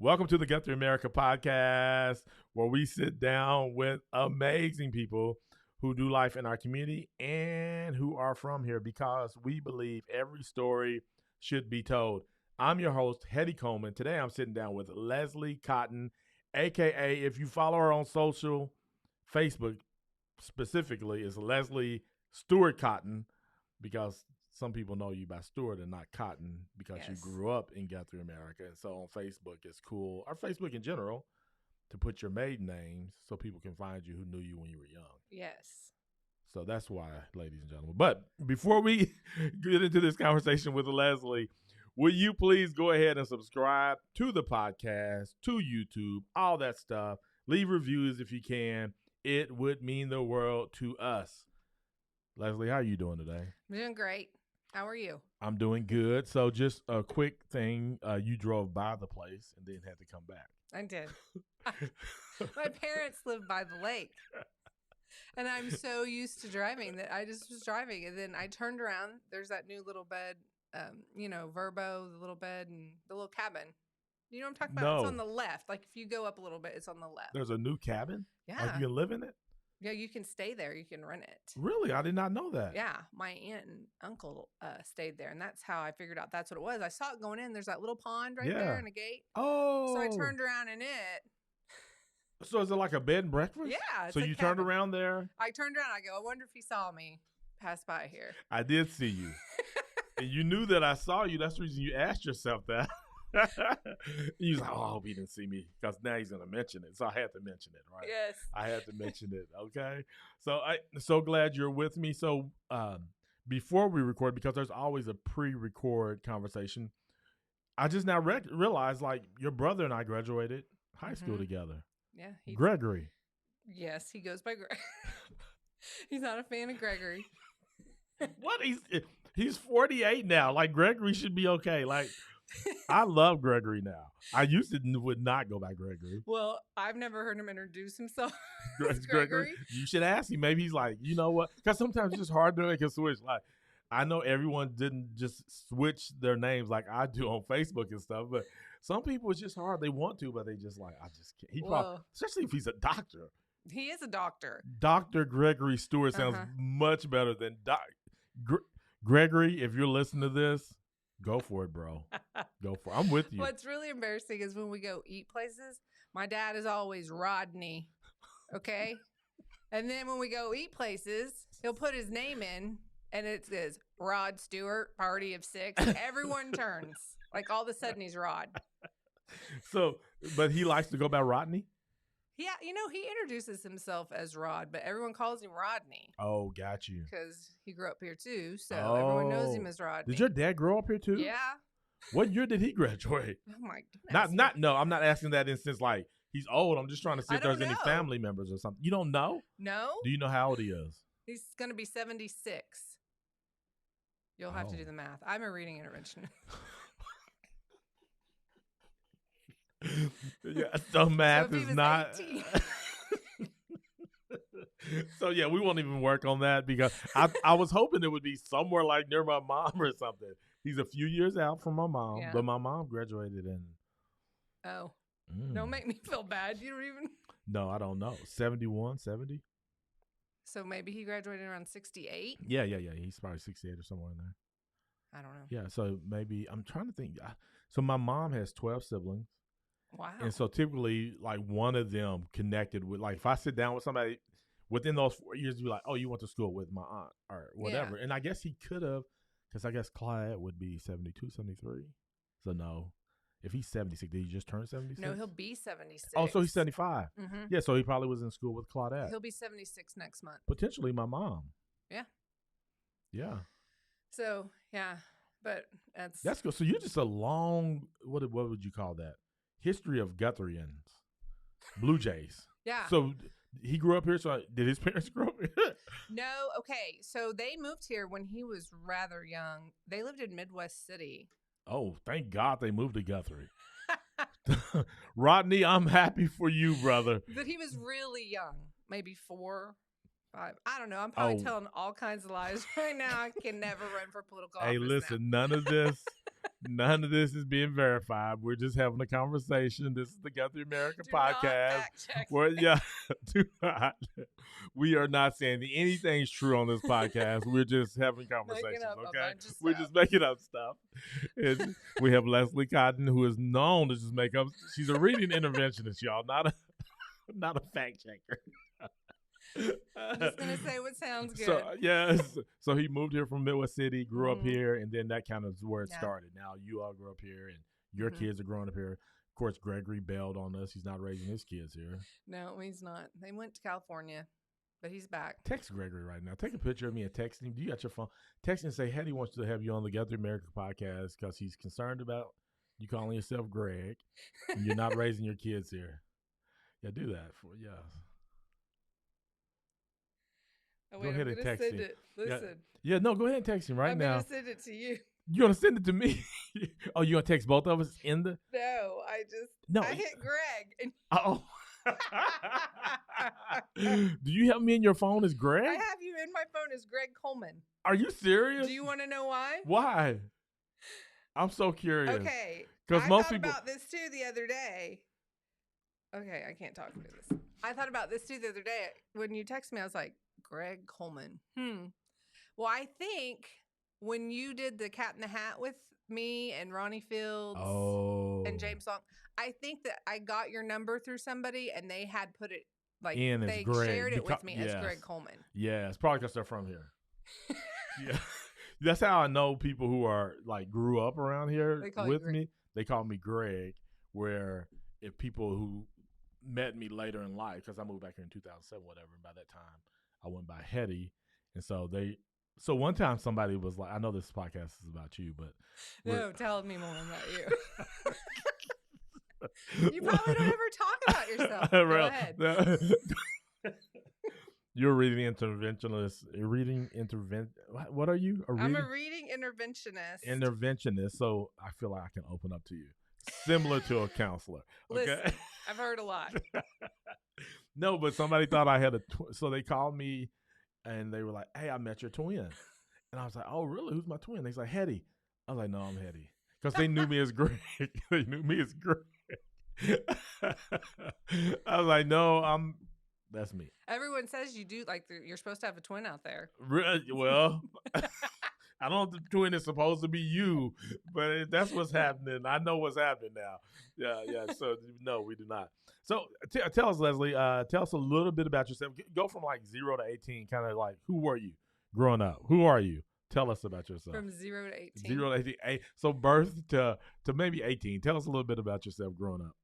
Welcome to the GuthrieAmerica Podcast, where we sit down with amazing people who do life in our community and who are from here because we believe every story should be told. I'm your host, Hetty Coleman. Today I'm sitting down with Lesley Cotton, a.k.a. if you follow her on social, Facebook specifically, is Lesley Stewart Cotton, because some people know you by Stewart and not Cotton because you grew up in GuthrieAmerica. And so on Facebook, it's cool, or Facebook in general, to put your maiden names so people can find you who knew you when you were young. Yes. So that's why, ladies and gentlemen. But before we get into this conversation with Lesley, will you please go ahead and subscribe to the podcast, to YouTube, all that stuff. Leave reviews if you can. It would mean the world to us. Lesley, how are you doing today? I'm doing great. How are you? I'm doing good. So just a quick thing. You drove by the place and then had to come back. I did. My parents live by the lake. And I'm so used to driving that I just was driving. And then I turned around. There's that new little bed, Verbo, the little bed and the little cabin. You know what I'm talking about? No. It's on the left. Like if you go up a little bit, it's on the left. There's a new cabin? Yeah. Like you can live in it? Yeah, you can stay there. You can rent it. Really? I did not know that. Yeah. My aunt and uncle stayed there. And that's how I figured out that's what it was. I saw it going in. There's that little pond right there and a gate. Oh. So I turned around in it. So is it like a bed and breakfast? Yeah. So you turned around there? I turned around. I go, I wonder if he saw me pass by here. I did see you. And you knew that I saw you. That's the reason you asked yourself that. He was like, oh, I hope he didn't see me because now he's going to mention it. So I had to mention it, right? Yes. I had to mention it, okay? So I'm so glad you're with me. So before we record, because there's always a pre-record conversation, I just now realized, like, your brother and I graduated high school together. Yeah. Gregory. Yes, he goes by Greg. He's not a fan of Gregory. What? He's 48 now. Like, Gregory should be okay. Like, I love Gregory now. I used to would not go by Gregory. Well, I've never heard him introduce himself as Gregory. You should ask him. Maybe he's like, you know what? Because sometimes it's just hard to make a switch. Like, I know everyone didn't just switch their names like I do on Facebook and stuff, but some people it's just hard. They want to, but they just like, I just can't. He probably, especially if he's a doctor. He is a doctor. Dr. Gregory Stewart sounds much better than Gregory. If you're listening to this, go for it, bro. Go for it. I'm with you. What's really embarrassing is when we go eat places, my dad is always Rodney. Okay? And then when we go eat places, he'll put his name in and it says Rod Stewart, party of 6. Everyone turns. Like all of a sudden he's Rod. So, but he likes to go by Rodney? Yeah, he introduces himself as Rod, but everyone calls him Rodney. Oh, got you. Because he grew up here too, so everyone knows him as Rodney. Did your dad grow up here too? Yeah. What year did he graduate? Oh my goodness. No, I'm not asking that in sense like he's old. I'm just trying to see if there's any family members or something. You don't know? No. Do you know how old he is? He's going to be 76. You'll have to do the math. I'm a reading interventionist. Yeah, so math is not. So yeah, we won't even work on that because I was hoping it would be somewhere like near my mom or something. He's a few years out from my mom, but my mom graduated in. Oh, don't make me feel bad. You don't even. No, I don't know. 71, 70. So maybe he graduated around 68. Yeah. He's probably 68 or somewhere in there. I don't know. Yeah, so maybe I'm trying to think. So my mom has 12 siblings. Wow. And so typically, like one of them connected with, like if I sit down with somebody within those 4 years, be like, oh, you went to school with my aunt or whatever. Yeah. And I guess he could have, because I guess Clyde would be 72, 73. So no, if he's 76, did he just turn 76? No, he'll be 76. Oh, so he's 75. Mm-hmm. Yeah, so he probably was in school with Claudette. He'll be 76 next month. Potentially my mom. Yeah. Yeah. So, yeah, but that's good. So you're just a long, what would you call that? History of Guthrieans, Bluejays. Yeah. So he grew up here. So did his parents grow up here? No. Okay. So they moved here when he was rather young. They lived in Midwest City. Oh, thank God they moved to Guthrie. Rodney, I'm happy for you, brother. But he was really young, maybe 4, 5. I don't know. I'm probably telling all kinds of lies right now. I can never run for political office. Hey, listen, now. none of this. None of this is being verified. We're just having a conversation. This is the GuthrieAmerica Do not Podcast. fact check. Do not. We are not saying that anything's true on this podcast. We're just having conversations, up a okay? bunch of We're stuff. just making up stuff. And we have Lesley Cotton, who is known to just make up. She's a reading interventionist, y'all, not a fact checker. I'm just gonna say what sounds good. So yes, so he moved here from Midwest City, grew up Mhm. here, and then that kind of is where it Yeah. started. Now you all grew up here, and your Mhm. kids are growing up here. Of course, Gregory bailed on us. He's not raising his kids here. No, he's not. They went to California, but he's back. Text Gregory right now. Take a picture of me and text him. Do you got your phone? Text him and say, Hetty wants to have you on the GuthrieAmerica Podcast because he's concerned about you calling yourself Greg and you're not raising your kids here. Yeah, do that. Oh, Go wait, ahead I'm and gonna text send him. it. Listen, Yeah, no, go ahead and text him right I'm now. gonna send it to you. You gonna send it to me? Oh, you gonna text both of us in the? No, No. I hit Greg. And Oh. Do you have me in your phone as Greg? I have you in my phone as Greg Coleman. Are you serious? Do you want to know why? Why? I'm so curious. Okay. 'Cause I most thought people- about this too the other day. Okay, I can't talk through this. I thought about this too the other day. When you texted me, I was like, Greg Coleman. Well, I think when you did the Cat in the Hat with me and Ronnie Fields and James Long, I think that I got your number through somebody and they had put it like In as they Greg, shared it because- with me as yes. Greg Coleman. Yeah, it's probably because they're from here. Yeah. That's how I know people who are like grew up around here They call you with Greg. me. They call me Greg. Where if people who met me later in life, because I moved back here in 2007, whatever, and by that time I went by Hetty, and so one time somebody was like, I know this podcast is about you, but No, tell me more about you. You probably don't ever talk about yourself. Go ahead. You're a reading interventionist. What are you? I'm a reading interventionist. Interventionist. So I feel like I can open up to you, similar to a counselor. Okay. Listen, I've heard a lot. No, but somebody thought I had so they called me and they were like, "Hey, I met your twin," and I was like, "Oh, really? Who's my twin?" They was like, "Hetty." I was like, "No, I'm Hetty," because they knew me as Greg. They knew me as Greg. I was like, "No, that's me." Everyone says you do like you're supposed to have a twin out there. Well, I don't know if the twin is supposed to be you, but that's what's happening. I know what's happening now. Yeah. So no, we do not. So tell us, Lesley. Tell us a little bit about yourself. Go from like 0 to 18. Kind of like, who were you growing up? Who are you? Tell us about yourself. From 0 to 18. 0 to 18. So birth to maybe 18. Tell us a little bit about yourself growing up.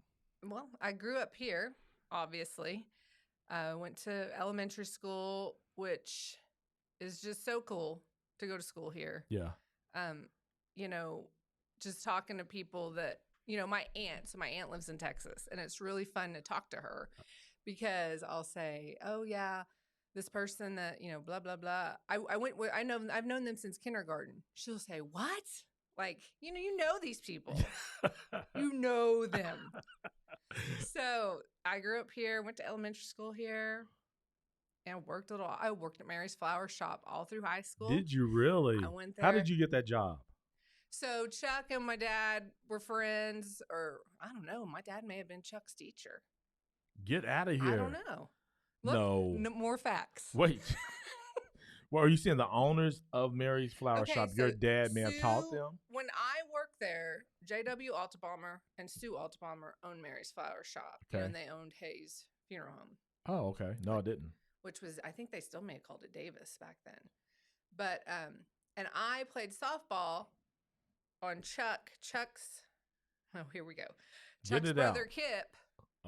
Well, I grew up here, obviously. Went to elementary school, which is just so cool to go to school here. Yeah. Just talking to people that, my aunt lives in Texas, and it's really fun to talk to her because I'll say, oh yeah, this person that, blah, blah, blah. I've known them since kindergarten. She'll say, what? Like, you know these people, you know them. So I grew up here, went to elementary school here, and worked I worked at Mary's Flower Shop all through high school. Did you really? I went there. How did you get that job? So Chuck and my dad were friends, or I don't know. My dad may have been Chuck's teacher. Get out of here. I don't know. Look, No. more facts. Wait. Well, are you saying the owners of Mary's Flower Okay, Shop, so your dad may have taught Sue- them? When I worked there, J.W. Altabomber and Sue Altabomber owned Mary's Flower Shop. Okay. And they owned Hayes Funeral Home, Oh, okay. No, I didn't. which was, I think they still may have called it Davis back then. But, and I played softball on Chuck's, oh, here we go. Get Chuck's it brother out. Kip,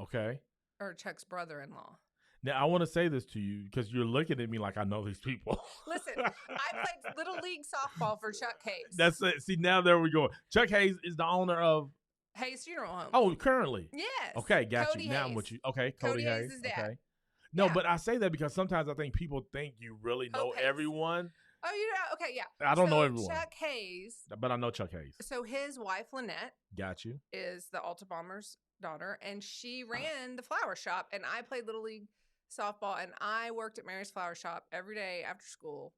Okay. or Chuck's brother-in-law. Now, I want to say this to you because you're looking at me like I know these people. Listen, I played Little League softball for Chuck Hayes. That's it. See, now there we go. Chuck Hayes is the owner of. Hayes Funeral Home. Oh, currently. Yes. Okay, got Cody you. Now I'm Hayes. with you. Okay, Cody Cody Hayes Hayes. is dad. Okay. No, Yeah. but I say that because sometimes I think people think you really know Hope Hayes. everyone. Oh, you know, okay, yeah. I don't know So everyone. Chuck Hayes. But I know Chuck Hayes. So his wife Lynette Got you. is the Altabomber's daughter, and she ran the flower shop, and I played Little League softball, and I worked at Mary's Flower Shop every day after school.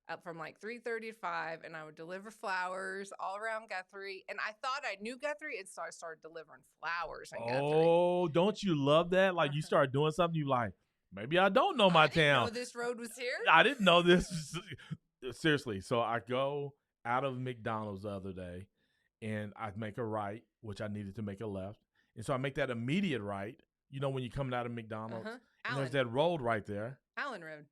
up from like 3:30 to 5, and I would deliver flowers all around Guthrie. And I thought I knew Guthrie, and so I started delivering flowers in Guthrie. Oh, don't you love that? Like you start doing something, you like, maybe I don't know my I didn't town. know this road was here. I didn't know this. Seriously. So I go out of McDonald's the other day, and I make a right, which I needed to make a left. And so I make that immediate right. You know, when you're coming out of McDonald's, and there's that road right there. Allen Road.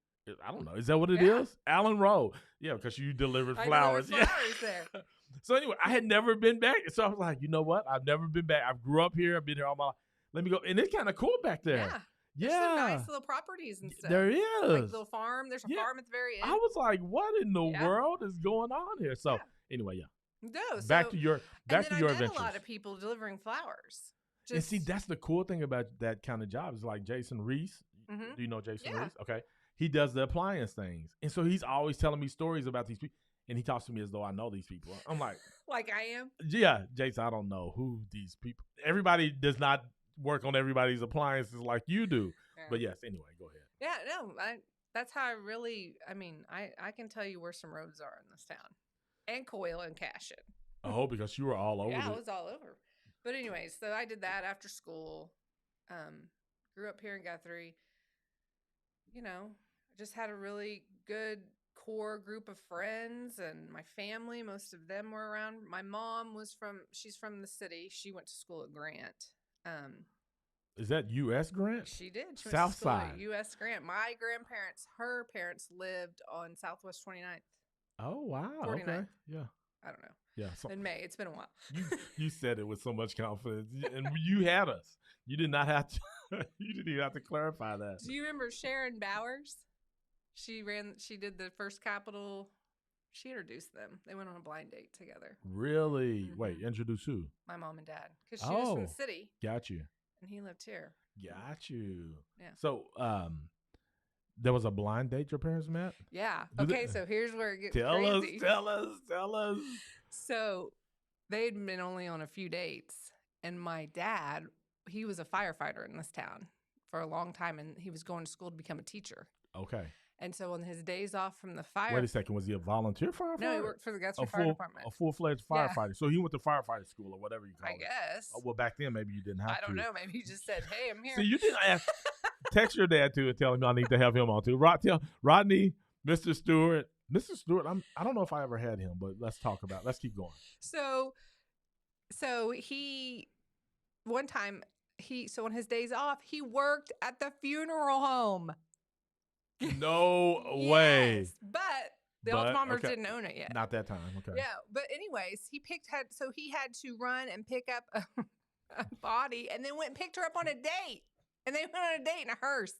I don't know. Is that what it is? Allen Road. Yeah, because you delivered flowers. I delivered flowers there. So anyway, I had never been back. So I was like, you know what? I've never been back. I grew up here. I've been here all my life. Let me go. And it's kind of cool back there. Yeah. There's some nice little properties and stuff. There is. Like a little farm. There's a farm at the very end. I was like, what in the world is going on here? So anyway, No, back to your adventures. I met a lot of people delivering flowers. And see, that's the cool thing about that kind of job. Is like Jason Reese. Mm-hmm. Do you know Jason Reese? Okay. He does the appliance things. And so he's always telling me stories about these people. And he talks to me as though I know these people. I'm like. Like I am? Yeah, Jason, I don't know who these people. Everybody does not work on everybody's appliances like you do. Yeah. But yes, anyway, go ahead. Yeah, no, that's how I can tell you where some roads are in this town. And Coyle and Cashin. Oh, because you were all over. Yeah, I was all over. But anyways, so I did that after school. Grew up here in Guthrie. You know, just had a really good core group of friends, and my family, most of them were around. My mom she's from the city. She went to school at Grant. Is that U.S. Grant? She did. She South Side. U.S. Grant. My grandparents, her parents lived on Southwest 29th. Oh, wow. 49th. Okay. Yeah. I don't know. Yeah. In May. It's been a while. You said it with so much confidence, and you had us. You did not have to. You didn't even have to clarify that. Do you remember Sharon Bowers? She did the first Capitol. She introduced them. They went on a blind date together. Really? Mm-hmm. Wait, introduce who? My mom and dad. Because she was from the city. Got you. And he lived here. Got you. Yeah. So, there was a blind date your parents met? Yeah. Okay, so here's where it gets crazy. Tell us. So, they'd been only on a few dates. And my dad, he was a firefighter in this town for a long time. And he was going to school to become a teacher. Okay. And so on his days off from the fire... Wait a second. Was he a volunteer firefighter? No, he worked for the Guthrie Fire Department. A full-fledged firefighter. So he went to firefighter school or whatever you call it. I guess. Well, back then, maybe you didn't have to. I don't know. Maybe you just said, hey, I'm here. So you didn't ask. Text your dad, too, and tell him I need to have him on, too. Rodney, Mr. Stewart. Mr. Stewart, I don't know if I ever had him, but let's keep going. So he... One time, so on his days off, he worked at the funeral home. No way. Yes, but the Altamars didn't own it yet. Not that time. Okay. Yeah, but anyways, he had to run and pick up a body, and then went and picked her up on a date, and they went on a date in a hearse.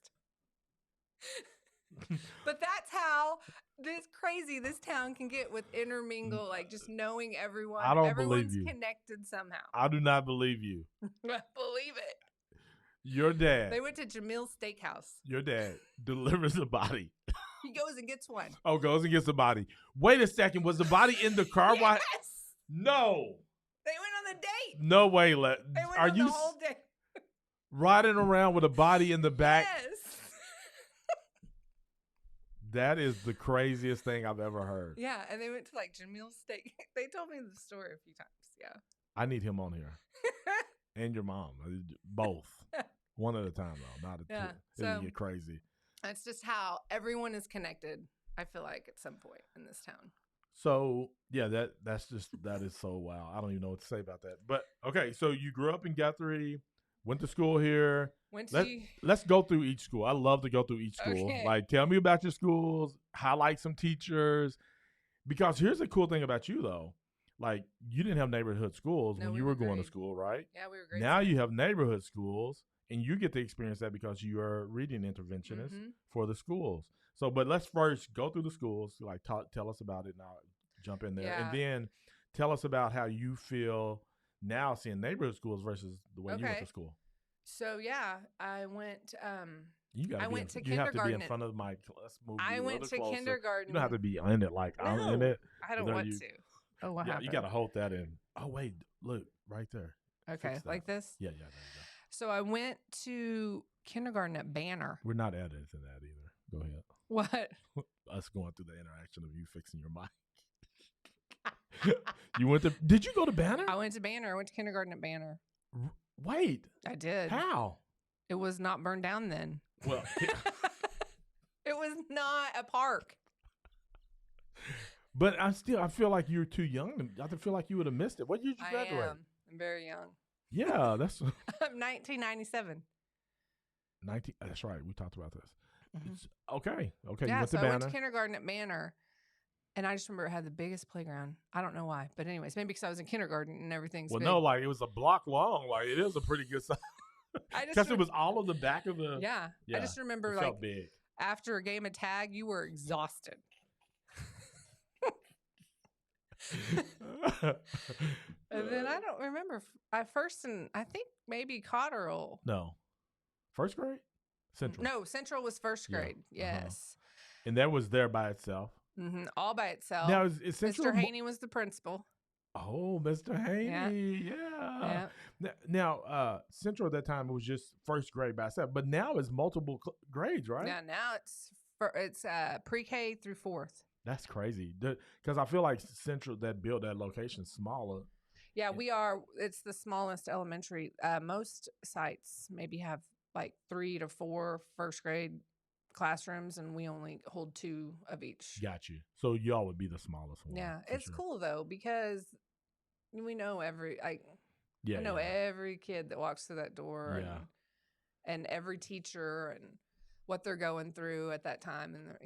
But that's how this town can get with intermingle, like just knowing everyone. I don't Everyone's believe you. Connected somehow. I do not believe you. Believe it. Your dad. They went to Jamil's Steakhouse. Your dad delivers a body. He goes and gets one. Oh, goes and gets a body. Wait a second. Was the body in the car? Yes. No. They went on the date. No way. They went on the whole date. Riding around with a body in the back? Yes. That is the craziest thing I've ever heard. Yeah, and they went to like Jamil's Steak. They told me the story a few times. Yeah. I need him on here. And your mom. Both. One at a time, though. Not a two. It'll get crazy. That's just how everyone is connected, I feel like, at some point in this town. So, yeah, that is so wow. I don't even know what to say about that. But, okay, so you grew up in Guthrie, went to school here. Let's go through each school. I love to go through each school. Okay. Like, tell me about your schools, highlight some teachers. Because here's the cool thing about you, though. Like, you didn't have neighborhood schools when you were going to school, right? Yeah, we were great. Now you have neighborhood schools, and you get to experience that because you are reading interventionist for the schools. So, but let's first go through the schools, like tell us about it, and I'll jump in there. Yeah. And then tell us about how you feel now seeing neighborhood schools versus the way you went to school. So, yeah, I went... You to kindergarten. You have to be in front of the mic. Let's move I went to closer. kindergarten. You don't have to be in it like I'm in it. I don't want to. Oh, what happened? You got to hold that in. Oh, wait. Look, right there. Okay, like this? Yeah, there you go. So I went to kindergarten at Banner. We're not editing that either. Go ahead. What? us going through the interaction of you fixing your mic. You went to? Did you go to Banner? I went to Banner. I went to kindergarten at Banner. Wait, I did. how? It was not burned down then. Well, It was not a park. but I feel like you're too young. I feel like you would have missed it. What year did you graduate? I am. I'm very young. Yeah, that's I'm 1997. 19. That's right. We talked about this. Mm-hmm. Okay. You Yeah, went so to I went Banner. to kindergarten at Banner, and I just remember it had the biggest playground. I don't know why, but anyways, maybe because I was in kindergarten and everything's Well, big. no, like it was a block long. Like it is a pretty good size. Because it was all of the back of the. Yeah. I just remember it felt big. after a game of tag, you were exhausted. And then I don't remember. I think maybe Cotterill. No. First grade? Central. No, Central was first grade. Yeah. Yes. And that was there by itself. Mm-hmm. All by itself. Now, is Central? Mr. Haney was the principal. Oh, Mr. Haney. Yeah. Now, Central at that time was just first grade by itself, but now it's multiple grades, right? Yeah, now it's pre-K through fourth. That's crazy. Because I feel like Central that built that location smaller. Yeah, we are. It's the smallest elementary. Most sites maybe have like 3 to 4 first grade classrooms, and we only hold 2 of each. Got you. So y'all would be the smallest one. Yeah, it's cool though because we know every kid that walks through that door, and every teacher and what they're going through at that time, and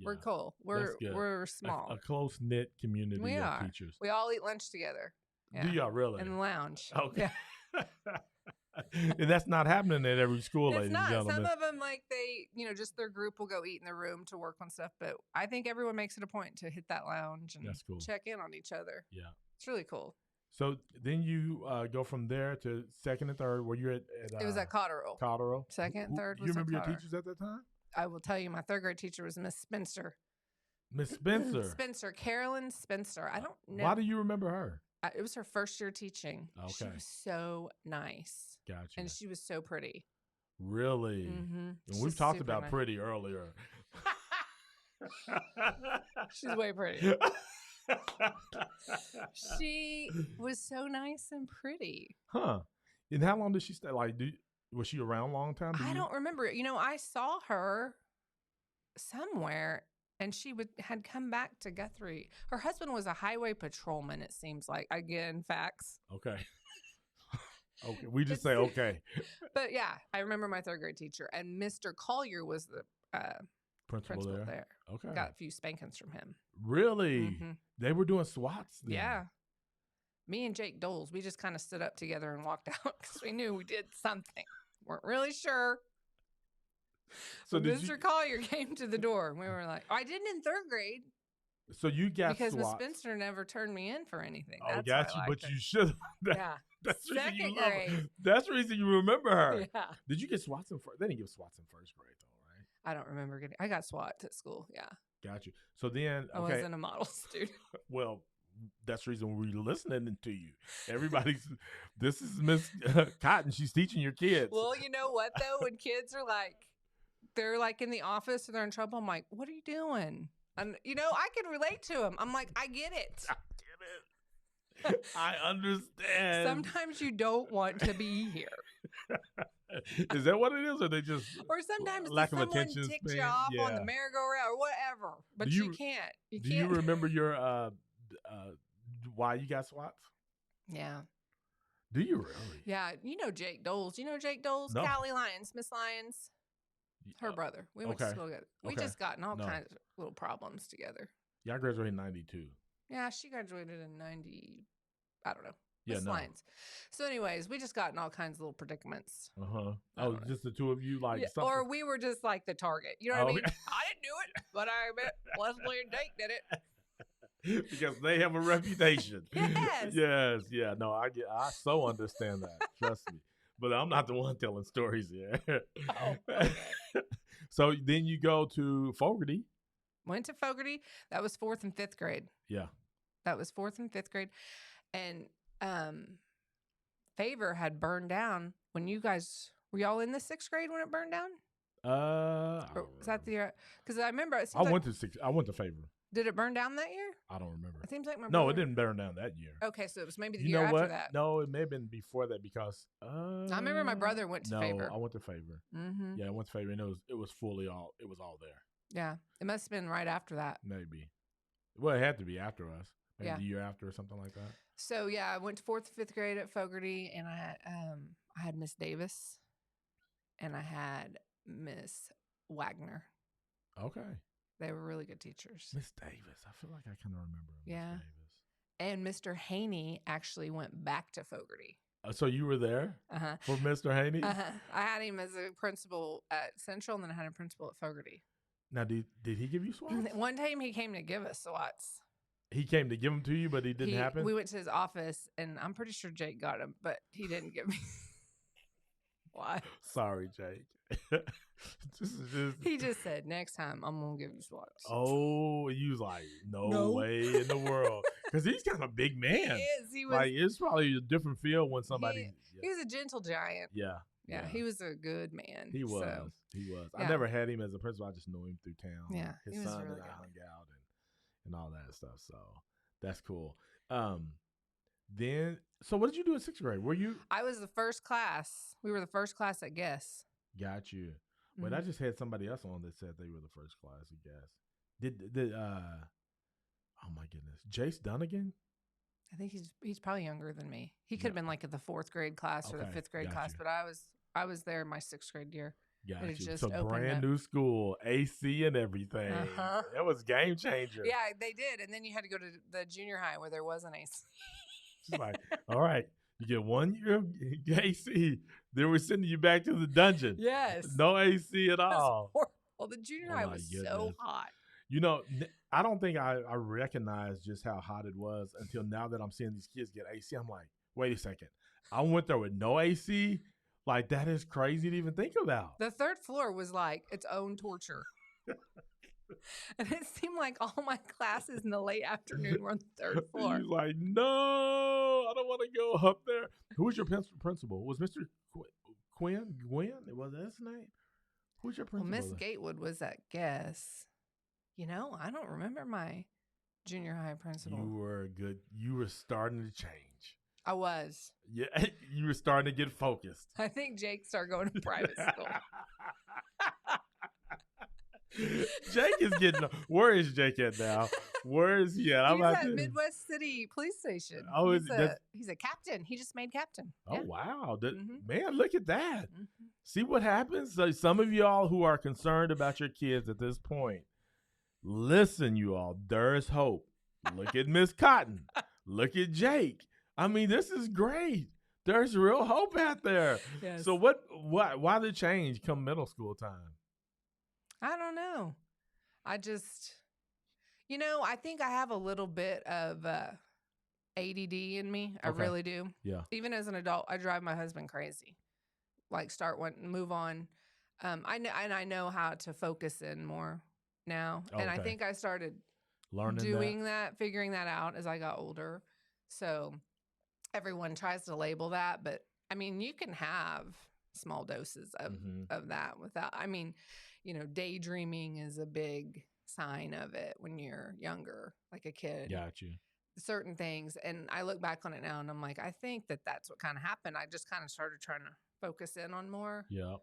we're cool. We're small, a close knit community we of are. teachers. We all eat lunch together. Yeah. Do y'all really? In the lounge. Okay. Yeah. And that's not happening at every school, ladies and gentlemen. Some of them, like just their group will go eat in their room to work on stuff. But I think everyone makes it a point to hit that lounge and that's cool. Check in on each other. Yeah. It's really cool. So then you go from there to second and third. Were you at it was at Cotterill. Cotterill. Second and third was you remember at your Cotterill. teachers at that time? I will tell you, my third grade teacher was Miss Spencer. Miss Spencer? Carolyn Spencer. I don't know. Why do you remember her? It was her first year teaching. Okay. She was so nice. Gotcha. And she was so pretty. Really? Mm-hmm. And we've talked about pretty earlier. She's way pretty. She was so nice and pretty. Huh. And how long did she stay? Like, was she around a long time? I don't remember. I saw her somewhere, and she had come back to Guthrie. Her husband was a highway patrolman, it seems like. Again, facts. Okay. Okay. We just say okay. But yeah, I remember my third grade teacher, and Mr. Collier was the principal there. Okay. Got a few spankings from him. Really? Mm-hmm. They were doing SWATs then. Yeah. Me and Jake Doles, we just kind of stood up together and walked out because we knew we did something. Weren't really sure. So Mr. Collier came to the door, and we were like, I didn't in third grade. So you got because SWAT. Miss Spencer never turned me in for anything. Oh, got you, but you should. Yeah. That's the reason Second you love grade. her. That's the reason you remember her. Yeah. Did you get SWATs in first? They didn't give SWATs in first grade, though, right? I don't remember getting. I got SWAT at school. Yeah. Got you. So then, I wasn't a model student. Well, that's the reason we're listening to you. This is Miss Cotton. She's teaching your kids. Well, you know what though? When kids are they're like in the office and they're in trouble, I'm like, what are you doing? And I can relate to them. I'm like, I get it. I understand. Sometimes you don't want to be here. Is that what it is, or they just or sometimes lack of someone attention ticks span? you off on the merry-go-round or whatever, but you can't. Do you remember your why you got SWATs? Yeah. Do you really? Yeah, Jake Doles. You know Jake Doles? No. Callie Lyons, Miss Lyons. Her brother. We went to school together. We just got in all kinds of little problems together. Yeah, I graduated in 92. Yeah, she graduated in 90. I don't know. Yeah, Lyons. So anyways, we just got in all kinds of little predicaments. Uh-huh. Oh, just the two of you something? Or we were just like the target. You know what I mean? I didn't do it, but I bet Lesley and Jake did it. Because they have a reputation. Yes. Yes. Yeah. No, I so understand that. Trust me. But I'm not the one telling stories here. Oh, okay. So then you go to Fogarty. Went to Fogarty. That was 4th and 5th grade. Yeah. That was 4th and 5th grade. And Favor had burned down when you guys were y'all in the 6th grade when it burned down? I Or don't was that the remember. year? Because I remember it I seems like, went to six. I went to Favor. did it burn down that year? I don't remember. It seems like my No, brother. it didn't burn down that year. Okay, so it was maybe the You year know after what? that. No, it may have been before that because I remember my brother went to no, Favor. I went to Favor. Mm-hmm. Yeah, I went to Favor, and it was fully all. It was all there. Yeah, it must have been right after that. Maybe. Well, it had to be after us. Maybe Yeah. the year after or something like that. So yeah, I went to 4th, 5th grade at Fogarty, and I had Miss Davis, and I had Miss Wagner. Okay. They were really good teachers. Miss Davis. I feel like I kind of remember Miss Yeah. Davis. And Mr. Haney actually went back to Fogarty. So you were there Uh-huh. for Mr. Haney? Uh-huh. I had him as a principal at Central, and then I had a principal at Fogarty. Now, did he give you swats? One time he came to give us swats. He came to give them to you, but it didn't happen? We went to his office, and I'm pretty sure Jake got him, but he didn't give me. Why? Sorry, Jake. This is just... He just said, next time, I'm going to give you swats. Oh, you was like, no way in the world. Because he's kind of a big man. He is. He was, Like, it's probably a different feel when somebody... he was a gentle giant. Yeah. Yeah, he was a good man. He was. So, He was. yeah. I never had him as a principal. I just knew him through town. Yeah, His he was son really and I good. hung out and all that stuff. So that's cool. Then, so what did you do in 6th grade? Were you? I was the first class. We were the first class at Guess. Got you. Wait, Mhm. I just had somebody else on that said they were the first class, I guess. Did oh my goodness. Jace Dunnigan? I think he's probably younger than me. He could have been like at the 4th grade class or the Okay, 5th grade got class, you. but I was there my 6th grade year. Got It you. just So opened brand up. new school, AC and everything. Uh-huh. It was game changer. Yeah, they did. And then you had to go to the junior high where there was an AC. It's like, all right, you get 1 year of AC. Then we're sending you back to the dungeon. Yes. No AC at It was all. horrible. The junior Oh high my was so goodness. hot. You know, I don't think I recognized just how hot it was until now that I'm seeing these kids get AC. I'm like, wait a second. I went there with no AC. Like, that is crazy to even think about. The 3rd floor was like its own torture. And it seemed like all my classes in the late afternoon were on the 3rd floor. He's like, no, I don't want to go up there. Who was your principal? Was Mr. Quinn? Gwen? Was that his name? Who's your Well, principal? Miss Gatewood was at Guess. You know, I don't remember my junior high principal. You were starting to change. I was. Yeah, you were starting to get focused. I think Jake started going to private school. Jake is getting. Where is Jake at now? Where is he at? He's at Midwest City Police Station. Oh, he's a captain. He just made captain. Oh, Yeah. wow. Mhm. Man, look at that. Mhm. See what happens? So some of y'all who are concerned about your kids at this point, listen, you all, there's hope. Look at Miss Cotton. Look at Jake. I mean, this is great. There's real hope out there. Yes. So why the change come middle school time? I don't know. I just, I think I have a little bit of ADD in me. I Okay. really do. Yeah. Even as an adult, I drive my husband crazy. Like move on. I know how to focus in more now. And I Okay. think I started Learning doing that, figuring that out as I got older. So everyone tries to label that, but I mean, you can have small doses that. of that without, daydreaming is a big sign of it when you're younger, like a kid. Got you. Certain things. And I look back on it now and I'm like, I think that's what kind of happened. I just kind of started trying to focus in on more. Yeah.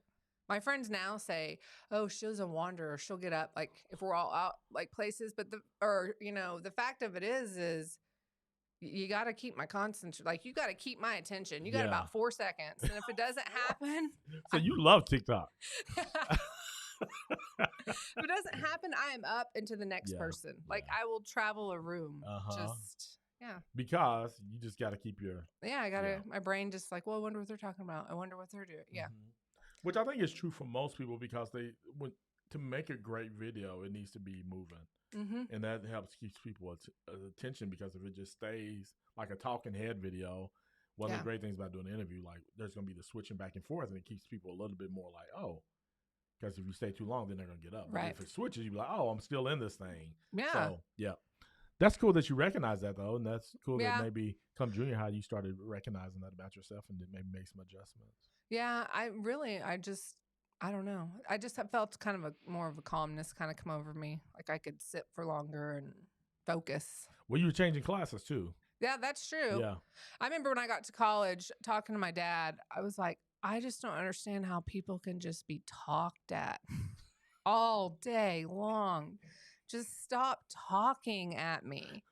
My friends now say, oh, she's a wanderer. She'll get up, like, if we're all out, like, places. But the fact of it is you got to keep my concentration. Like, you got to keep my attention. You got Yeah. about 4 seconds. And if it doesn't happen. So you love TikTok. If it doesn't happen, I am up into the next Yeah, person. Like, yeah. I will travel a room. Uh-huh. Yeah. Because you just got to keep your... Yeah, I got to, Yeah. my brain just like, well, I wonder what they're talking about. I wonder what they're doing. Yeah. Mhm. Which I think is true for most people because to make a great video, it needs to be moving. Mm-hmm. And that helps keep people attention because if it just stays like a talking head video, one of Yeah. the great things about doing an interview, like there's going to be the switching back and forth and it keeps people a little bit more like, oh, because if you stay too long, then they're going to get up. But Right. if it switches, you'll be like, oh, I'm still in this thing. Yeah. So, yeah. That's cool that you recognize that, though. And that's cool Yeah. that maybe come junior high, you started recognizing that about yourself and then maybe make some adjustments. Yeah, I just I don't know. I just have felt kind of more of a calmness kind of come over me. Like I could sit for longer and focus. Well, you were changing classes too. Yeah, that's true. Yeah. I remember when I got to college talking to my dad, I was like, I just don't understand how people can just be talked at all day long. Just stop talking at me.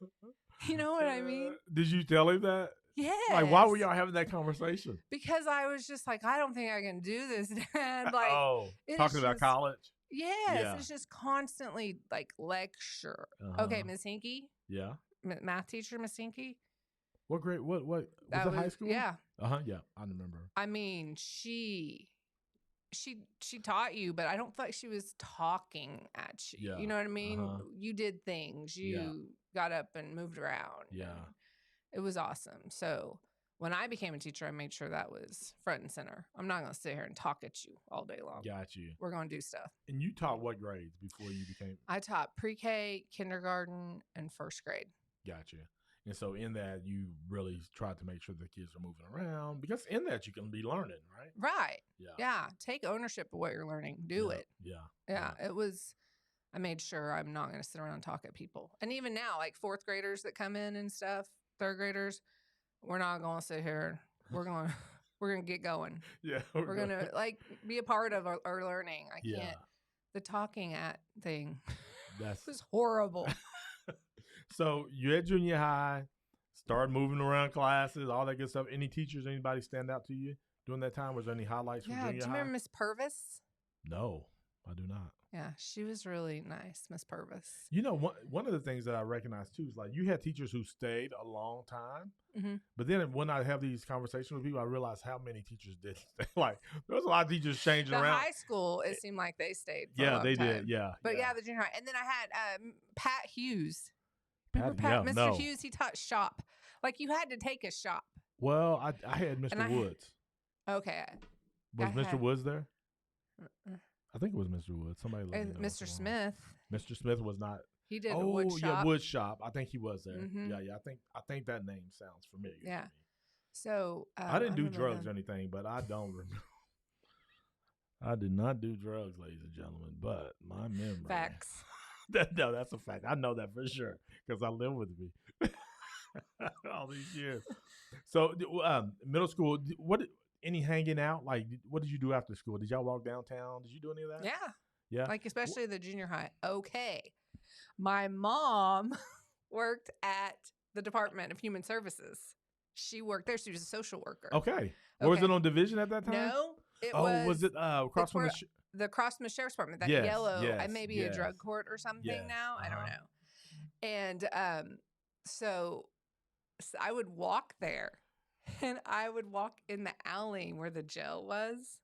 You know what I mean? Did you tell him that? Yes. Like, why were y'all having that conversation? Because I was just like, I don't think I can do this, Dad. Like, talking about college? Yes. Yeah. It's just constantly like lecture. Okay, Miss Hinky. Yeah. Math teacher, Miss Hinky. What grade? What? Was it high school? Yeah. Yeah, I remember. I mean, she taught you, but I don't feel like she was talking at you. Yeah. You know what I mean? You did things. You got up and moved around. Yeah. It was awesome. So when I became a teacher, I made sure that was front and center. I'm not going to sit here and talk at you all day long. Got you. We're going to do stuff. And you taught what grades before you became? I taught pre-K, kindergarten, and first grade. Got you. And so in that, you really tried to make sure the kids are moving around, because in that you can be learning, right? Right. Yeah. Yeah. Take ownership of what you're learning. Do it. Yeah. It was, I made sure I'm not going to sit around and talk at people. And even now, like fourth graders that come in and stuff, third graders, we're not going to sit here. We're going to get going. Yeah. We're going to like be a part of our learning. I can't. The talking at thing was horrible. So you at junior high, started moving around classes, all that good stuff. Any teachers, anybody stand out to you during that time? Was there any highlights from junior high? Do you remember Miss Purvis? No, I do not. Yeah, she was really nice, Miss Purvis. You know, one of the things that I recognize too is like you had teachers who stayed a long time, but then when I have these conversations with people, I realize how many teachers did stay. Like there was a lot of teachers changing around. High school, it seemed like they stayed for a long they time. did. Yeah. But the junior high. And then I had Pat Hughes. Remember Mr. Hughes? He taught shop. Like you had to take a shop. Well, I had Mr. Woods. Okay. Was Mr. Woods there? I think it was Mr. Woods. Somebody let me know. Mr. Smith. Mr. Smith was not. He did wood shop. Yeah, wood shop. I think he was there. Yeah. I think that name sounds familiar. Yeah. To me. So I didn't do drugs or anything, but I don't remember. I did not do drugs, ladies and gentlemen. But my memory. Facts. No, that's a fact. I know that for sure because I live with me all these years. So, middle school. Any hanging out? Like, what did you do after school? Did y'all walk downtown? Did you do any of that? Yeah. Yeah. Like, especially the junior high. Okay. My mom worked at the Department of Human Services. She worked there. She was a social worker. Okay. Was it on Division at that time? No. Was it across from the Sheriff's Department? That yellow. I may be a drug court or something now. I don't know. And so I would walk there. And I would walk in the alley where the jail was.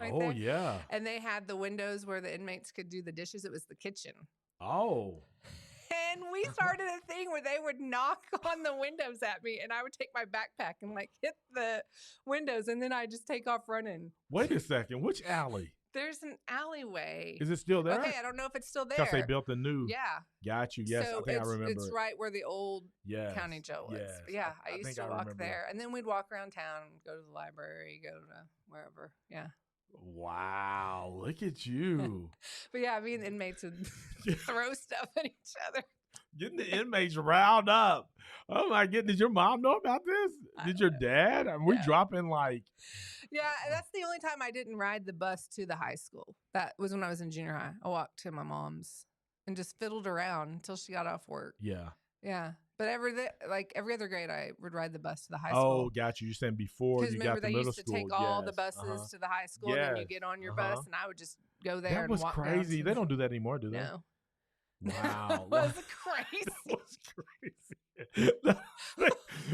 There. Yeah. And they had the windows where the inmates could do the dishes. It was the kitchen. Oh. And we started a thing where they would knock on the windows at me, and I would take my backpack and like hit the windows, and then I just take off running. Wait a second. Which alley? There's an alleyway. Is it still there? Okay, I don't know if it's still there. Because they built a new. Yeah. Got you. Yes, so I think I remember. It's right where the old county jail was. Yes. But yeah, I used to walk there. And then we'd walk around town, go to the library, go to wherever. Yeah. Wow. Look at you. But yeah, me and the inmates would throw stuff at each other. Getting the inmates riled up. Oh my goodness. Did your mom know about this? Did your dad? I mean, we dropping like. Yeah, that's the only time I didn't ride the bus to the high school. That was when I was in junior high. I walked to my mom's and just fiddled around until she got off work. Yeah. Yeah. But every other grade, I would ride the bus to the high school. Oh, got you. You're saying before you got to middle school. Because remember, they used to take all the buses to the high school, and then you get on your bus, and I would just go there and walk That was crazy. They don't do that anymore, do they? No. Wow. That was crazy. That was crazy.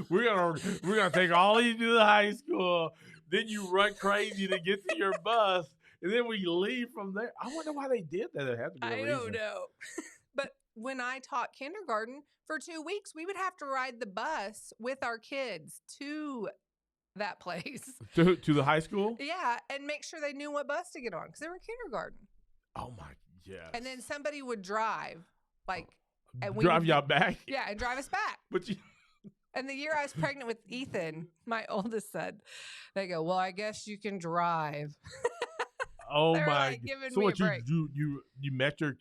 We're gonna take all you to the high school, then you run crazy to get to your bus, and then we leave from there. I wonder why they did that. There had to be a reason. I don't know. But when I taught kindergarten for 2 weeks, we would have to ride the bus with our kids to that place. To the high school? Yeah, and make sure they knew what bus to get on because they were in kindergarten. Oh my, yes. And then somebody would drive, and drive y'all back? Yeah, and drive us back. And the year I was pregnant with Ethan, my oldest son, they go, well, I guess you can drive. Oh They were, my! like, giving So me a what you break. you met your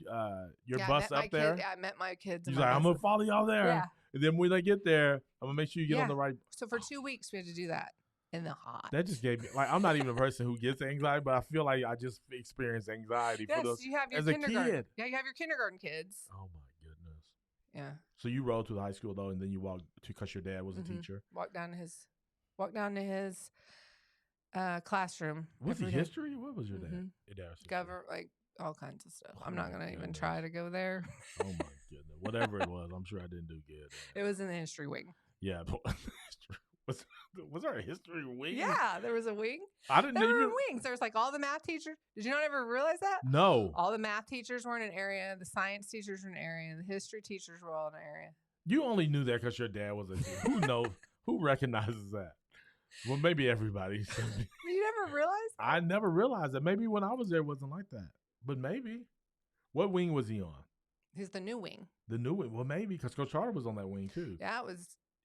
bus up there? I met my kids. He's and my like, I'm gonna buses. follow y'all there, Yeah. and then when I get there, I'm gonna make sure you get on Yeah. the right. So for 2 weeks, we had to do that in the hot. That just gave me like I'm not even a person who gets anxiety, but I feel like I just experienced anxiety Yes, for those you have your as a kindergarten. kid. Yeah, you have your kindergarten kids. Oh my goodness! Yeah. So you rode to the high school though, and then you walked to because your dad was a teacher. Walk down to his classroom. Was he every day. history? What was your dad? Your dad was history. Like all kinds of stuff. Oh I'm not my gonna even goodness. try to go there. Oh my goodness! Whatever it was, I'm sure I didn't do good. It was in the history wing. Yeah. Was there a history wing? Yeah, there was a wing. I didn't There were even. wings. There was like all the math teachers. Did you not ever realize that? No. All the math teachers were in an area. The science teachers were in an area. The history teachers were all in an area. You only knew that because your dad was a teacher. Who knows? Who recognizes that? Well, maybe everybody. You never realized? I never realized that. Maybe when I was there, it wasn't like that. But maybe. What wing was he on? He's the new wing. The new wing. Well, maybe because Coach Charter was on that wing too. Yeah, it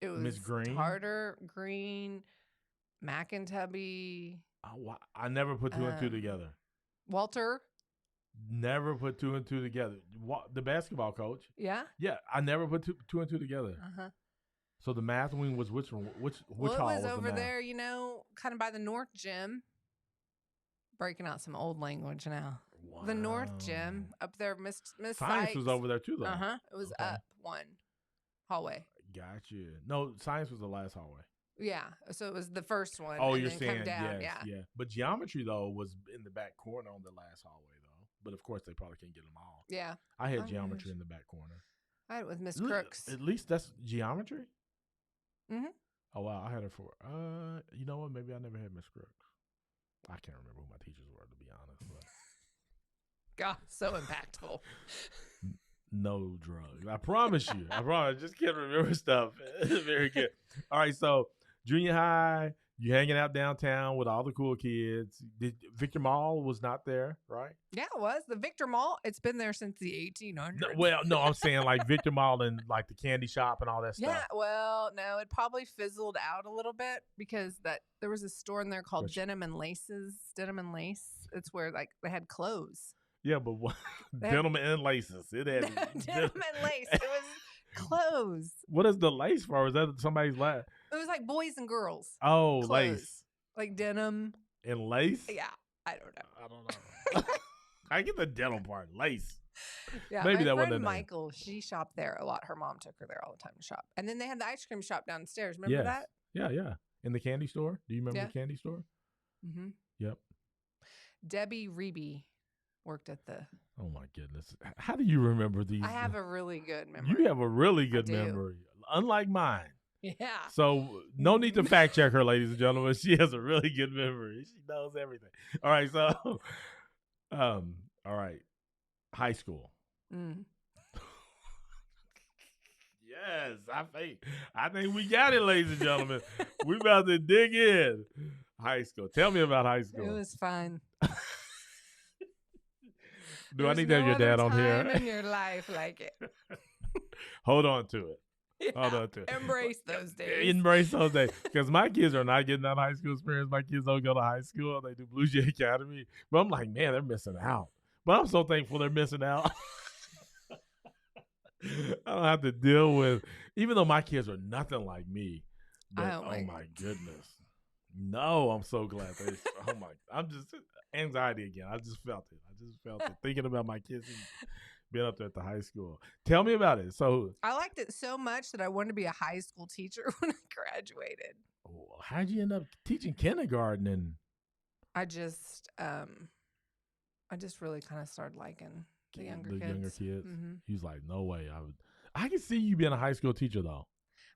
was Miss Green? Carter, Green, McIntubby, I never put two and two together. Walter. Never put two and two together. The basketball coach. Yeah. Yeah, I never put two and two together. Uh-huh. So the math wing was which one? Which Well, it hall was was over the math? there, kind of by the North Gym. Breaking out some old language now. Wow. The North Gym up there, Miss Science Sykes. was over there too, though. Uh-huh. It was Okay. up one hallway. Gotcha. No, science was the last hallway. Yeah. So it was the first one. Oh, and you're then saying come down. yes, yeah. But geometry though was in the back corner on the last hallway though. But of course they probably can't get them all. Yeah. I had Oh, geometry gosh. in the back corner. I had it with Miss Crooks. At least that's geometry. Mhm. Oh wow, I had her for. You know what? Maybe I never had Miss Crooks. I can't remember who my teachers were to be honest. But God, so impactful. no drugs. I promise you. I promise. I just can't remember stuff. Very good. All right, so junior high, you hanging out downtown with all the cool kids. Victor Mall was not there, right? Yeah, it was. The Victor Mall, it's been there since the 1800s. No, I'm saying like Victor Mall and like the candy shop and all that stuff. Yeah, well, no, it probably fizzled out a little bit because there was a store in there called Denim and Lace. It's where like they had clothes. Yeah, but what? Denim and laces. It had Denim and lace. It was clothes. What is the lace for? Is that somebody's lace? It was like boys and girls. Oh, clothes. lace. Like denim. And lace? Yeah, I don't know. I don't know. I get the denim part. Lace. Yeah, maybe my that friend wasn't Michael, she shopped there a lot. Her mom took her there all the time to shop. And then they had the ice cream shop downstairs. Remember that? Yeah. In the candy store. Do you remember the candy store? Mm-hmm. Yep. Debbie Reby worked at the... Oh, my goodness. How do you remember these? I have a really good memory. You have a really good memory. Unlike mine. Yeah. So no need to fact check her, ladies and gentlemen. She has a really good memory. She knows everything. All right. So, all right. High school. Mm. Yes, I think we got it, ladies and gentlemen. We about to dig in. High school. Tell me about high school. It was fun. Do I need to have your dad on here? In your life like it. Hold on to it. Yeah. Hold on to it. Embrace those days. Embrace those days. Because my kids are not getting that high school experience. My kids don't go to high school. They do Bluejay Academy. But I'm like, man, they're missing out. But I'm so thankful they're missing out. I don't have to deal with, even though my kids are nothing like me. But oh my goodness. No, I'm so glad. I'm just anxiety again. I just felt it. Thinking about my kids being up there at the high school. Tell me about it. So I liked it so much that I wanted to be a high school teacher when I graduated. How'd you end up teaching kindergarten? And I just really kind of started liking the younger kids. Mm-hmm. He was like, no way. I can see you being a high school teacher though.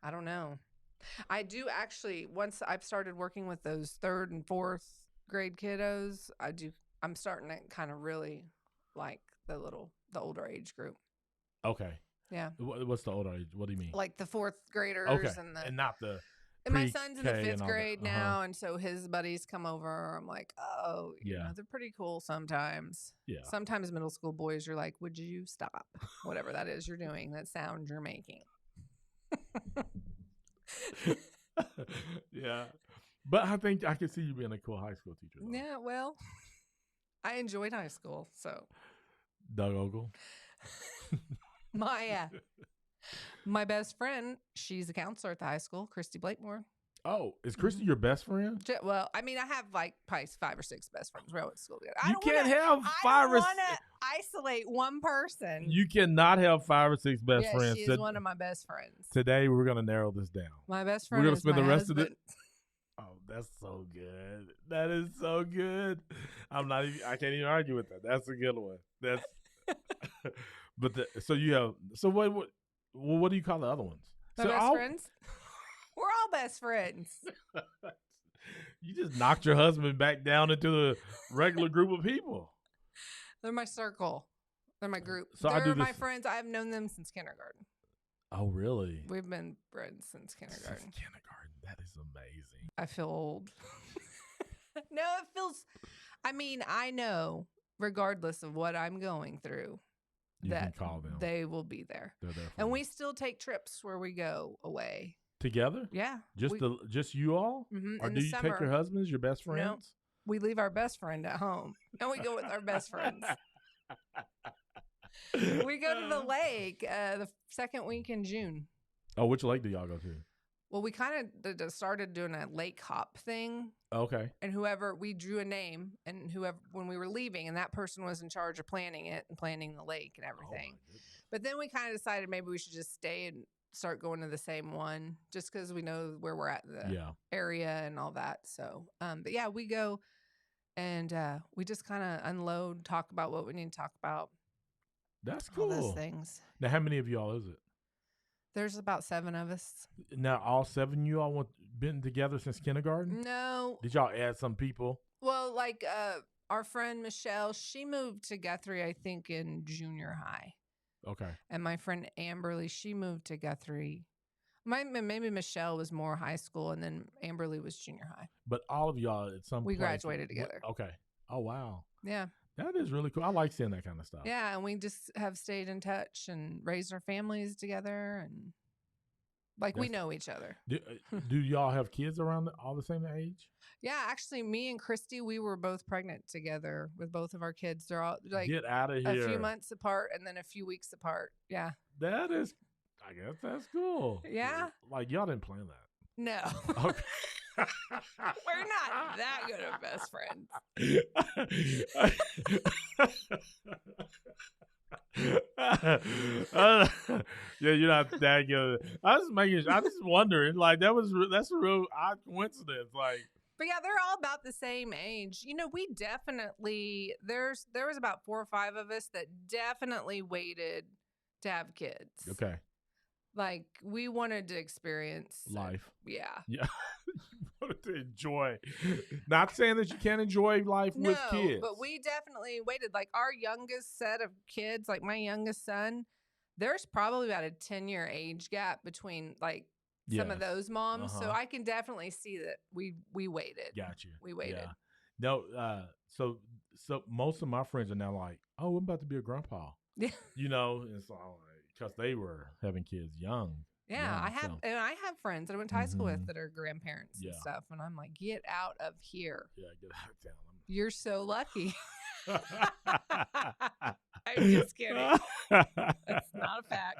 I don't know. I do actually. Once I've started working with those 3rd and 4th grade kiddos, I'm starting to kind of really like the older age group. Okay. Yeah. What's the older age? What do you mean? Like the 4th graders. Okay. And not the. And my son's in the 5th grade that. now, and so his buddies come over. I'm like, oh, you know, they're pretty cool sometimes. Yeah. Sometimes middle school boys, you're like, would you stop? Whatever that is you're doing, that sound you're making. Yeah. But I think I can see you being a cool high school teacher, though. Yeah, well, I enjoyed high school. So Doug Ogle. My best friend, she's a counselor at the high school, Christy Blakemore. Oh, is Christy your best friend? Well, I mean, I have like probably 5 or 6 best friends. We went to school together. You can't have 5 or 6. I don't want to isolate one person. You cannot have 5 or 6 best friends. She is one of my best friends. Today, we're going to narrow this down. My best friend. We're going to spend the rest husband. of it. Oh, that's so good. That is so good. I can't even argue with that. That's a good one. That's. So you have. So what do you call the other ones? My best friends. We're all best friends. You just knocked your husband back down into the regular group of people. They're my circle. They're my group. So They're my friends. I've known them since kindergarten. Oh, really? We've been friends since kindergarten. Since kindergarten. That is amazing. I feel old. No, it feels... I mean, I know, regardless of what I'm going through, you can call them. They will be there. They're there for and you. we still take trips where we go away. Together? Yeah. Just you all? Mm-hmm. Or do you take your husbands, your best friends? No, we leave our best friend at home and we go with our best friends. We go to the lake the second week in June. Oh, which lake do y'all go to? Well, we kind of started doing a lake hop thing. Okay. And we drew a name, and when we were leaving, and that person was in charge of planning it and planning the lake and everything. Oh, but then we kind of decided maybe we should just stay and start going to the same one, just because we know where we're at in the area and all that. So, but yeah, we go and we just kind of unload, talk about what we need to talk about. That's cool. All those things. Now, how many of y'all is it? There's about 7 of us. Now, all 7 of you all been together since kindergarten? No. Did y'all add some people? Well, like our friend Michelle, she moved to Guthrie, I think, in junior high. Okay. And my friend Amberly, she moved to Guthrie. Maybe Michelle was more high school, and then Amberly was junior high. But all of y'all at some point. We graduated together. Okay. Oh, wow. Yeah. That is really cool. I like seeing that kind of stuff. Yeah, and we just have stayed in touch and raised our families together, and we know each other. Do y'all have kids around all the same age? Yeah, actually, me and Christy, we were both pregnant together with both of our kids. They're all like get out of here. A few months apart and then a few weeks apart. Yeah. That is, I guess that's cool. Yeah. Like y'all didn't plan that. No. Okay. We're not that good of best friends. Yeah, you're not that good. I just wondering, like that's a real odd coincidence. Like, but yeah, they're all about the same age. You know, we definitely there was about 4 or 5 of us that definitely waited to have kids. Okay. Like we wanted to experience life. Yeah. Yeah. You wanted to enjoy. Not saying that you can't enjoy life with kids. But we definitely waited. Like our youngest set of kids, like my youngest son, there's probably about a 10-year age gap between like some of those moms. So I can definitely see that we waited. Got you. We waited. Yeah. No, so most of my friends are now like, oh, I'm about to be a grandpa. Yeah. You know, and so because they were having kids young. Yeah, I have friends that I went to high school with that are grandparents and stuff, and I'm like, get out of here. Yeah, get out of town. You're so lucky. I'm just kidding. That's not a fact.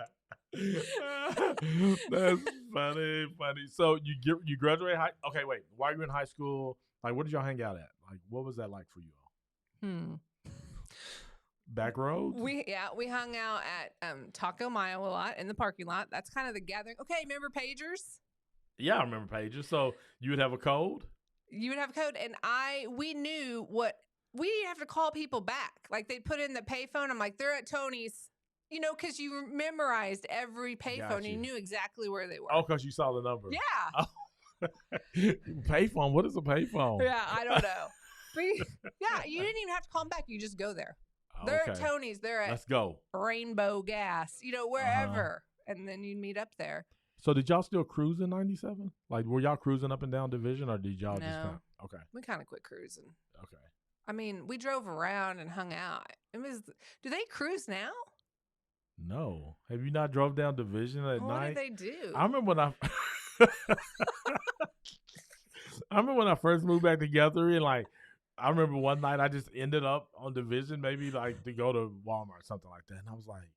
That's funny. So you graduate high. Okay, wait. While you were in high school, like, what did y'all hang out at? Like, what was that like for you all? Back roads? We hung out at Taco Mayo a lot in the parking lot. That's kind of the gathering. Okay, remember pagers? Yeah, I remember pagers. So you would have a code? You would have a code, and we knew what we have to call people back. Like they'd put in the payphone. I'm like, they're at Tony's. You know, because you memorized every payphone. You knew exactly where they were. Oh, because you saw the number. Yeah. Oh. Payphone? What is a payphone? Yeah, I don't know. But yeah, you didn't even have to call them back. You just go there. They're at Tony's. They're at Let's go. Rainbow Gas, you know, wherever. And then you'd meet up there. So did y'all still cruise in 97? Like, were y'all cruising up and down Division, or did y'all just kind of... Okay. We kind of quit cruising. Okay. I mean, we drove around and hung out. Do they cruise now? No. Have you not drove down Division at night? What did they do? I remember when I first moved back together, and like I remember one night I just ended up on Division, maybe like to go to Walmart or something like that. And I was like,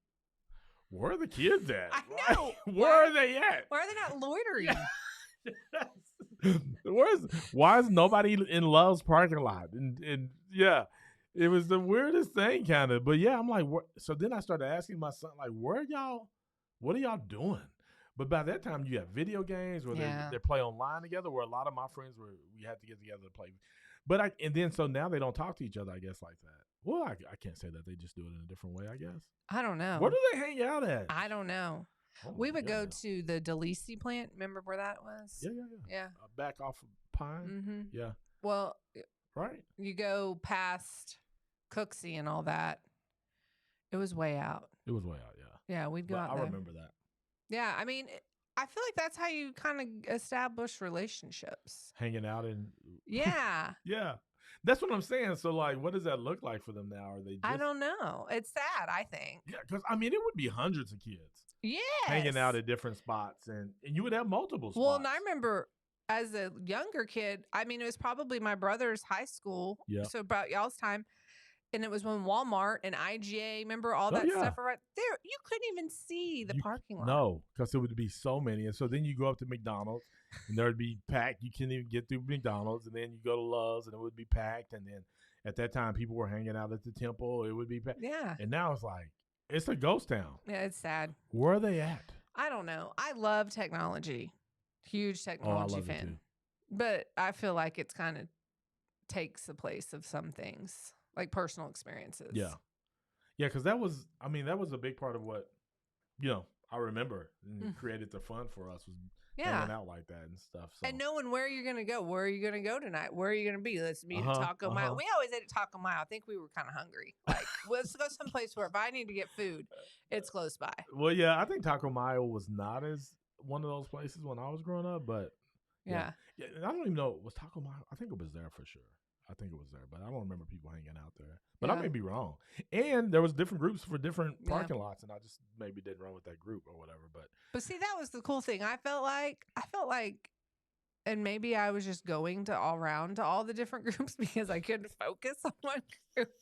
where are the kids at? I Right? know. Where are they at? Why are they not loitering? Why is nobody in Love's parking lot? And yeah, it was the weirdest thing kind of. But yeah, I'm like, so then I started asking my son, like, what are y'all doing? But by that time, you have video games where they play online together, where a lot of my friends we had to get together to play. But so now they don't talk to each other, I guess, like that. Well, I can't say that. They just do it in a different way, I guess. I don't know. Where do they hang out at? I don't know. Oh we would go God. to the Delisi plant. Remember where that was? Yeah. Back off of Pine. Mm-hmm. Yeah. Well, right. You go past Cooksey and all that. It was way out. It was way out, yeah. Yeah, we'd go out I there. remember that. Yeah, I mean, I feel like that's how you kind of establish relationships. Hanging out and yeah. Yeah. That's what I'm saying. So, like, what does that look like for them now? Are they? I don't know. It's sad, I think. Yeah, because I mean, it would be hundreds of kids. Yes. Hanging out at different spots, and you would have multiple spots. Well, and I remember as a younger kid, I mean, it was probably my brother's high school. Yeah. So about y'all's time. And it was when Walmart and IGA, remember all that stuff right there? You couldn't even see the parking lot. No, because there would be so many. And so then you go up to McDonald's, and there would be packed. You couldn't even get through McDonald's. And then you go to Love's, and it would be packed. And then at that time, people were hanging out at the temple. It would be packed. Yeah. And now it's like, it's a ghost town. Yeah, it's sad. Where are they at? I don't know. I love technology. Huge technology I love fan. it too. But I feel like it's kind of takes the place of some things. Like personal experiences. Yeah. Yeah, because that was a big part of what, I remember and created the fun for us was hanging out like that and stuff. So. And knowing where you're going to go. Where are you going to go tonight? Where are you going to be? Let's meet at Taco Mile. We always ate at Taco Mile. I think we were kind of hungry. Like, let's go someplace where if I need to get food, it's close by. Well, yeah, I think Taco Mile was not as one of those places when I was growing up, but yeah. I don't even know. Was Taco Mile? I think it was there for sure. I think it was there, but I don't remember people hanging out there. But I may be wrong. And there was different groups for different parking lots, and I just maybe didn't run with that group or whatever. But see, that was the cool thing. I felt like, and maybe I was just going to all the different groups because I couldn't focus on one group.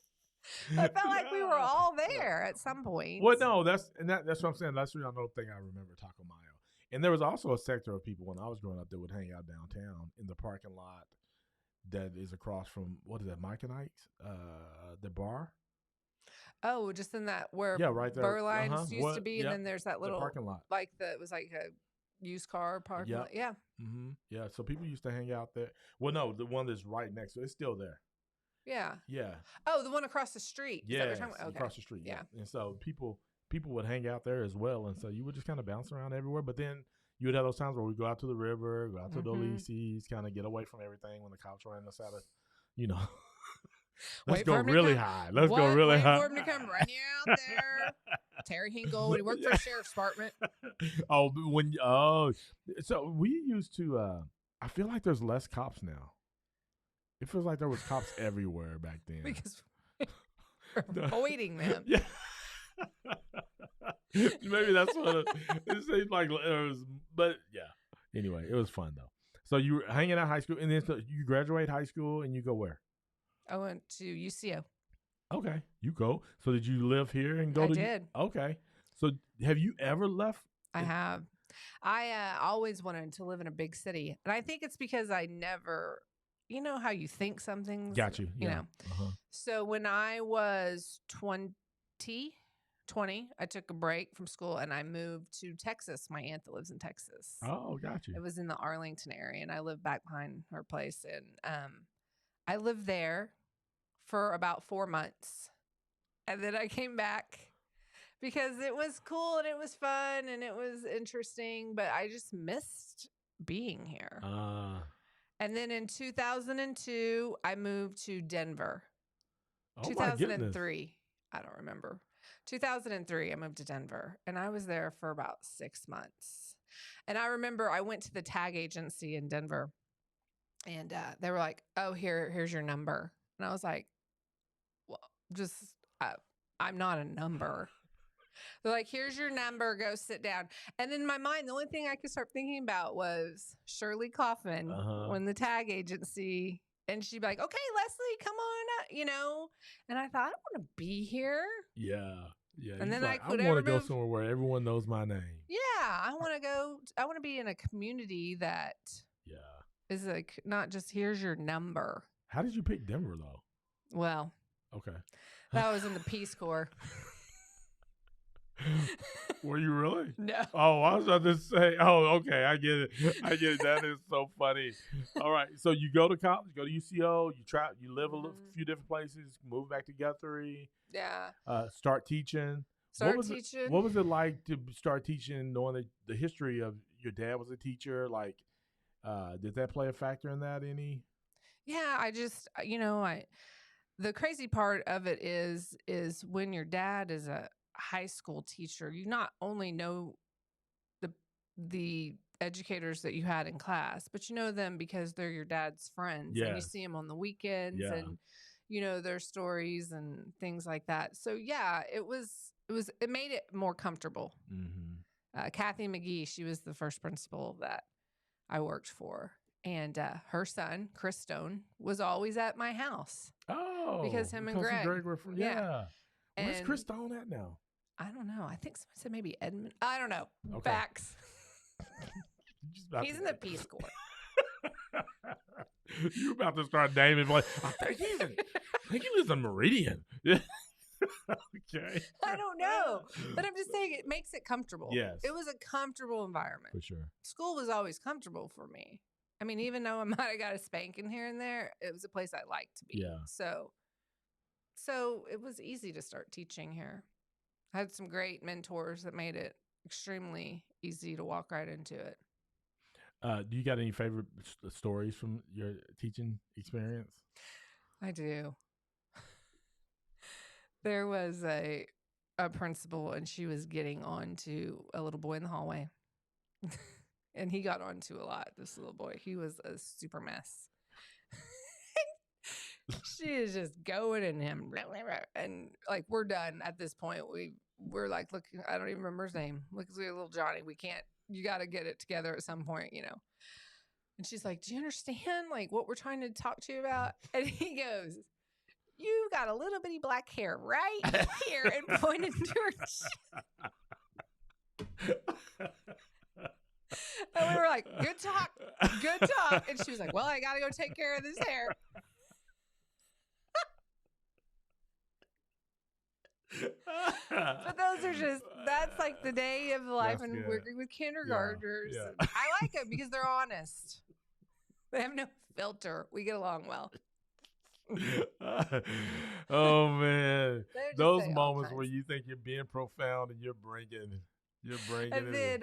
I felt like we were all there at some point. Well, no, that's what I'm saying. That's the other thing I remember, Taco Mile. And there was also a sector of people when I was growing up that would hang out downtown in the parking lot that is across from, what is that, Mike and Ike's, the bar? Oh, just in that where right there. Burlines used to be, and then there's that little parking lot. It was like a used car parking lot. Yeah. Mm-hmm. Yeah, so people used to hang out there. Well, no, the one that's right next to it, it's still there. Yeah. Yeah. Oh, the one across the street. Yeah, okay. Across the street. Yeah. And so people would hang out there as well, and so you would just kind of bounce around everywhere, but then you would have those times where we go out to the river, go out to the Delisi's, kind of get away from everything when the cops ran us out of, let's go really high. Let's go really high. Wait for him to come run you out there. Terry Hinkle, he worked for the sheriff's department. So we used to, I feel like there's less cops now. It feels like there was cops everywhere back then. Because we're avoiding them. Yeah. Maybe that's what it seemed like. It was, but yeah. Anyway, it was fun though. So you were hanging out high school, and then you graduate high school, and you go where? I went to UCO. Okay, you go. So did you live here and go? I did. Okay. So have you ever left? I have. I always wanted to live in a big city, and I think it's because I never. You know how you think something's. Got you. Yeah. You know. So when I was 20, I took a break from school and I moved to Texas. My aunt that lives in Texas. Oh, got you. It was in the Arlington area, and I lived back behind her place. And I lived there for about 4 months, and then I came back because it was cool and it was fun and it was interesting. But I just missed being here. And then in 2002, I moved to Denver. Oh, 2003. I don't remember. 2003, I moved to Denver, and I was there for about 6 months. And I remember I went to the tag agency in Denver, and they were like, "Oh, here's your number." And I was like, "Well, I'm not a number." They're like, "Here's your number. Go sit down." And in my mind, the only thing I could start thinking about was Shirley Coffin when the tag agency And she'd be like, okay, Lesley, come on, And I thought, I don't want to be here. Yeah. Yeah. And then like, I could want to go move. somewhere where everyone knows my name. Yeah. I want to be in a community that is like, not just here's your number. How did you pick Denver, though? Well, okay. That was in the Peace Corps. Were you really? No. Oh, I was about to say, okay. I get it. That is so funny. All right. So you go to college, go to UCO, you live a few different places, move back to Guthrie. Yeah. Start teaching. What was it like to start teaching, knowing the history of your dad was a teacher? Like, did that play a factor in that any? Yeah, I just, the crazy part of it is when your dad is a high school teacher, you not only know the educators that you had in class, but you know them because they're your dad's friends. Yes. And you see them on the weekends and you know their stories and things like that. So yeah, it made it more comfortable. Mm-hmm. Kathy McGee, she was the first principal that I worked for. And her son, Chris Stone, was always at my house. Oh, because him and Greg were from, yeah. Where's Chris Stone at now? I don't know. I think someone said maybe Edmond. I don't know. Okay. Facts. He's in the Peace Corps. You're about to start naming. Like, I think he lives in Meridian. Okay. I don't know. But I'm just saying it makes it comfortable. Yes. It was a comfortable environment. For sure. School was always comfortable for me. I mean, even though I might have got a spanking here and there, it was a place I liked to be. Yeah. So it was easy to start teaching here. I had some great mentors that made it extremely easy to walk right into it. Do you got any favorite stories from your teaching experience? I do. There was a principal, and she was getting on to a little boy in the hallway. And he got on to a lot, this little boy. He was a super mess. She is just going in him. And like, we're done at this point. We're like, look, I don't even remember his name. Look, it's little Johnny. You got to get it together at some point, And she's like, do you understand like what we're trying to talk to you about? And he goes, you got a little bitty black hair right here, and pointed to her chin. And we were like, good talk. And she was like, well, I got to go take care of this hair. But that's like the day of life and working with kindergartners. Yeah. I like them because they're honest. They have no filter. We get along well. Oh man, those moments where you think you're being profound and you're bringing and then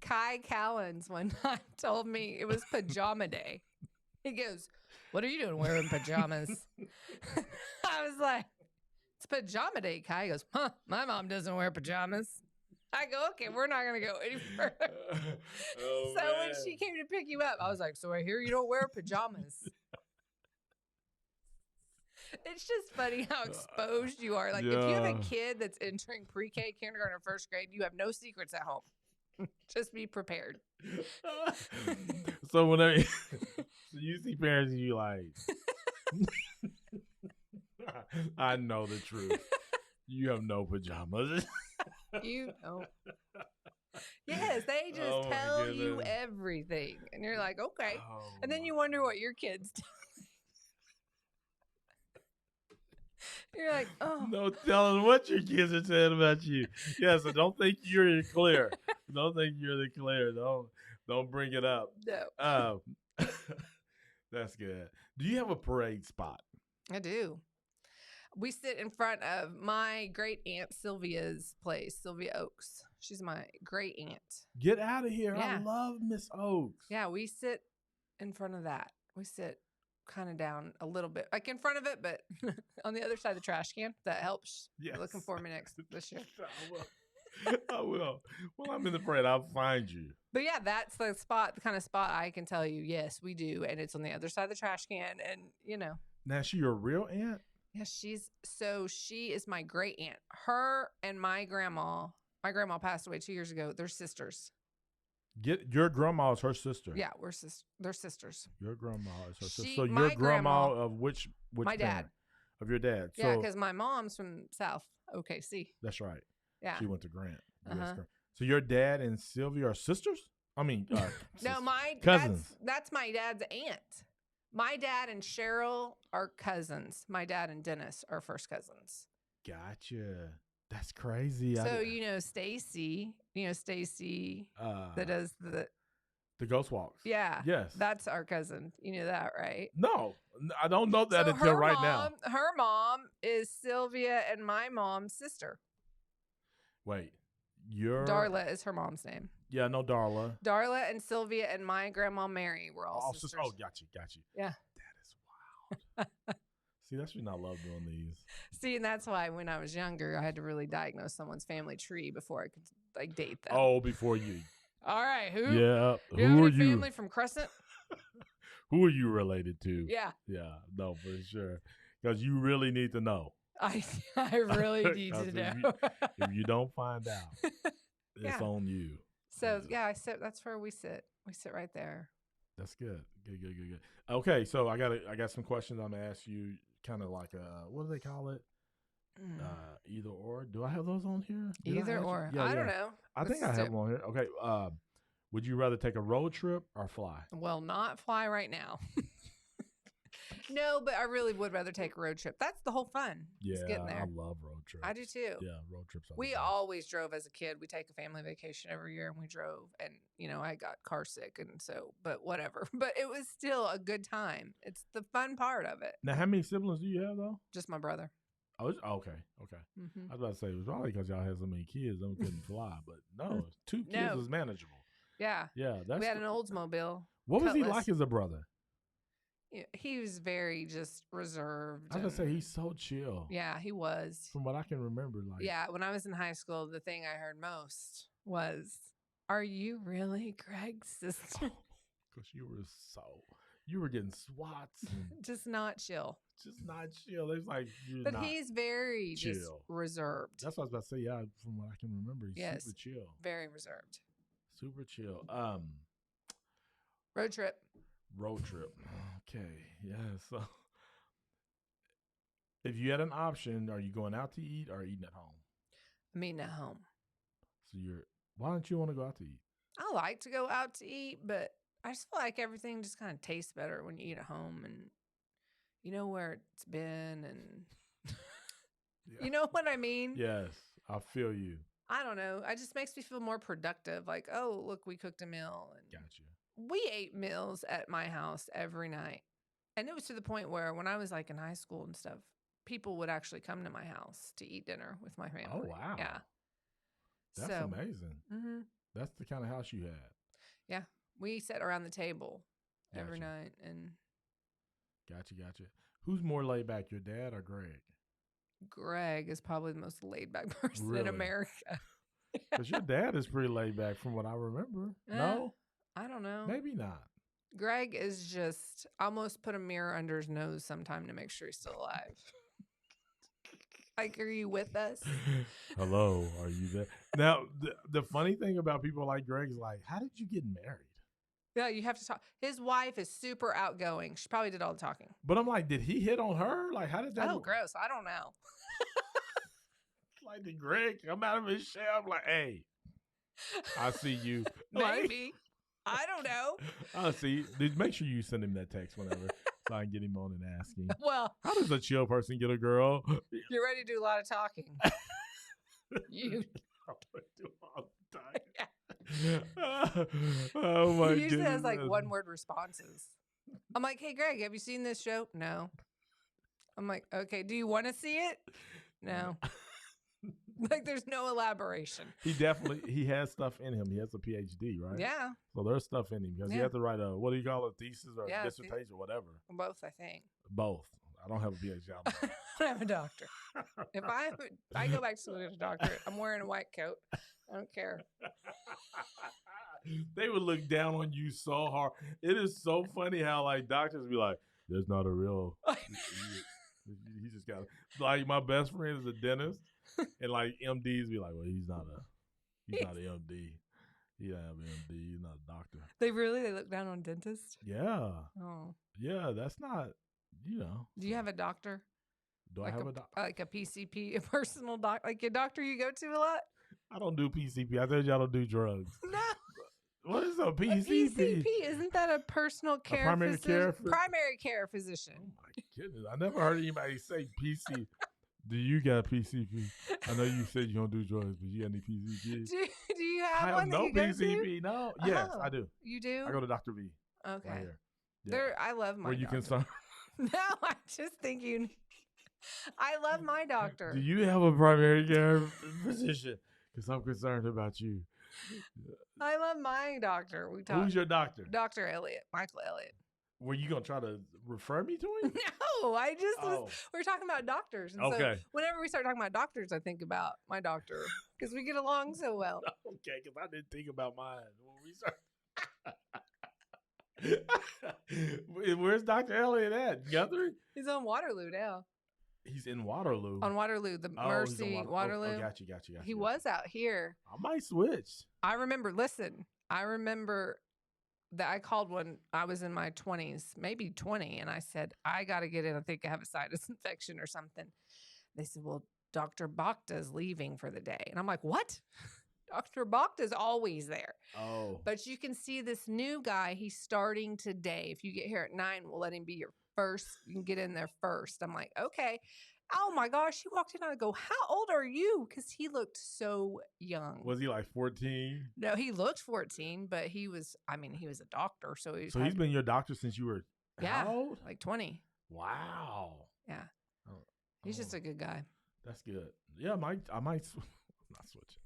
Kai Callens one time told me it was pajama day. He goes, what are you doing wearing pajamas? I was like, it's pajama day, Kai. He goes, my mom doesn't wear pajamas. I go, okay, we're not going to go any further. When she came to pick you up, I was like, so I hear you don't wear pajamas. It's just funny how exposed you are. Like, if you have a kid that's entering pre-K, kindergarten, or first grade, you have no secrets at home. Just be prepared. So whenever you see parents, you like, I know the truth. You have no pajamas. You don't. Yes, they just tell you everything. And you're like, okay. And then you wonder what your kids do. You're like, oh. No telling what your kids are saying about you. Yeah, so don't think you're clear. Don't think you're the clear. Don't bring it up. No. That's good. Do you have a parade spot? I do. We sit in front of my great aunt Sylvia's place, Sylvia Oaks. She's my great aunt. Get out of here. Yeah. I love Miss Oaks. Yeah, we sit in front of that. We sit kind of down a little bit, like in front of it, but on the other side of the trash can. That helps. Yes. You're looking for me this year. I will. Well, I'm in the parade. I'll find you. But yeah, that's the kind of spot I can tell you, yes, we do. And it's on the other side of the trash can. And, Now, is she your real aunt? Yeah, she is my great aunt. Her and my grandma passed away 2 years ago. They're sisters. Your grandma is her sister. Yeah, they're sisters. Your grandma is her sister. She- So my your grandma grandma- of which my parent? dad. Of your dad. Yeah, So because my mom's from South OKC. that's right. Yeah. She went to Grant. US Uh-huh. Grant. So your dad and Sylvia are sisters? I mean, No, sisters. my cousins. that's my dad's aunt. My dad and Cheryl are cousins. My dad and Dennis are first cousins. Gotcha. That's crazy. So Stacy, that does the ghost walks. yeah. Yes. That's our cousin. You knew that, right? No, I don't know that So until right now. Her mom is Sylvia and my mom's sister. Wait, your Darla is her mom's name. Yeah, no, Darla. Darla and Sylvia and my grandma Mary were all sisters. Oh, got you. Yeah. That is wild. See, that's when I love doing these. See, and that's why when I was younger, I had to really diagnose someone's family tree before I could date them. Oh, before you. All right, who? Yeah. You Who have are any you? family from Crescent? Who are you related to? Yeah, Yeah, no, for sure. Because you really need to know. I really need to know. If you don't find out, it's Yeah. on you. So I sit. That's where we sit. We sit right there. That's good. Good. Okay, so I got some questions I'm gonna ask you. Kind of like what do they call it? Either or. Do I have those on here? Did I Either ask you? or. Yeah, I don't know. I think I have them on here. Okay. Would you rather take a road trip or fly? Well, not fly right now. No, but I really would rather take a road trip. That's the whole fun. Yeah, is getting there. I love road trips. I do too. Yeah, road trips. Are the We best. always drove as a kid. We take a family vacation every year, and we drove. And I got car sick, and so, but whatever. But it was still a good time. It's the fun part of it. Now, how many siblings do you have though? Just my brother. Oh, okay. Mm-hmm. I was about to say it was probably because y'all had so many kids, them couldn't fly. But no, 2 kids No. was manageable. Yeah, Yeah, that's. we had an Oldsmobile. What was he Cutlass. like as a brother? Yeah, he was very just reserved. I was gonna say and- he's so chill. Yeah, he was. From what I can remember, like Yeah, when I was in high school, the thing I heard most was, "Are you really Greg's sister?" because you were getting swats and Just not chill. just not chill. It's like you're But not. he's very just chill. reserved. That's what I was about to say. Yeah, from what I can remember, he's Yes. super chill. Very reserved. Super chill. Road trip. Road trip. Okay. Yeah. So, if you had an option, are you going out to eat or eating at home? I'm eating at home. So why don't you want to go out to eat? I like to go out to eat, but I just feel like everything just kind of tastes better when you eat at home, and you know where it's been, and Yeah. you know what I mean? Yes, I feel you. I don't know. It just makes me feel more productive. Like, oh, look, we cooked a meal. And Gotcha. we ate meals at my house every night. And it was to the point where when I was like in high school and stuff, people would actually come to my house to eat dinner with my family. Oh, wow. Yeah. That's amazing. Mm-hmm. That's the kind of house you had. Yeah. We sat around the table every Gotcha. night. And Gotcha. Who's more laid back, your dad or Greg? Greg is probably the most laid back person Really? in America. Because your dad is pretty laid back from what I remember. No? I don't know. Maybe not. Greg is just almost put a mirror under his nose sometime to make sure he's still alive. Like, are you with us? Hello, are you there? Now, the funny thing about people like Greg is like, how did you get married? Yeah, you have to talk. His wife is super outgoing. She probably did all the talking. But I'm like, did he hit on her? Like, how did that? Oh, gross. I don't know. Like, did Greg come out of his shell? I'm like, hey, I see you. Like, Maybe. I don't know. I see. Make sure you send him that text whenever so I can get him on and ask him. Well, How does a chill person get a girl? you're ready to do a lot of talking. You. Oh my He usually has goodness. like one-word responses. I'm like, hey, Greg, have you seen this show? No. I'm like, okay, do you want to see it? No. Like, there's no elaboration. He has stuff in him. He has a PhD, right? Yeah, So there's stuff in him because he Yeah. has to write what do you call it, thesis or Yeah, dissertation or whatever. both, I think. Both. I don't have a PhD. I don't know. I have a doctor. If I go back to school to get a doctorate, I'm wearing a white coat. I don't care. They would look down on you so hard. It is so funny how like doctors be like, "There's not a real." He just got like my best friend is a dentist, and like MDs be like, "Well, he's not an MD. He don't have an MD. He's not a doctor. They look down on dentists? Yeah. Oh. Yeah, that's not, Do you have a doctor? Do I have a doctor? Like a PCP, a personal doctor, like a doctor you go to a lot? I don't do PCP. I told you I don't do drugs. No. What is a PCP? A PCP, isn't that a personal care primary care primary care physician? Oh my goodness. I never heard anybody say PC. Do you got PCP? I know you said you don't do drugs, but you got any PCP? Do you have I one have no that you go PCP. No. Yes, Oh, I do. You do? I go to Dr. V. Okay. Right here. Yeah. I love my Were you doctor. concerned? No, I just think I love my doctor. Do you have a primary care physician? Because I'm concerned about you. I love my doctor. Who's your doctor? Dr. Elliott, Michael Elliott. Were you going to try to refer me to him? No, I just we're talking about doctors. And Okay. So whenever we start talking about doctors, I think about my doctor because we get along so well. Okay, because I didn't think about mine when we started. Where's Dr. Elliott at? Guthrie? He's on Waterloo now. He's in Waterloo. On Waterloo, the Mercy Waterloo. Oh, got you. He was out here. I might switch. I remember that I called when I was in my 20s, maybe 20, and I said, I got to get in. I think I have a sinus infection or something. They said, well, Dr. Bacta's leaving for the day. And I'm like, what? Dr. Bacta's always there. Oh. But you can see this new guy. He's starting today. If you get here at 9, we'll let him be your first. You can get in there first. I'm like, okay. Oh my gosh. He walked in and I go, how old are you? Because he looked so young. Was he like 14? No, he looked 14, but he was a doctor. So he's been your doctor since you were how old? Like 20. Wow. Yeah. He's just a good guy. That's good. Yeah, I might I'm not switching.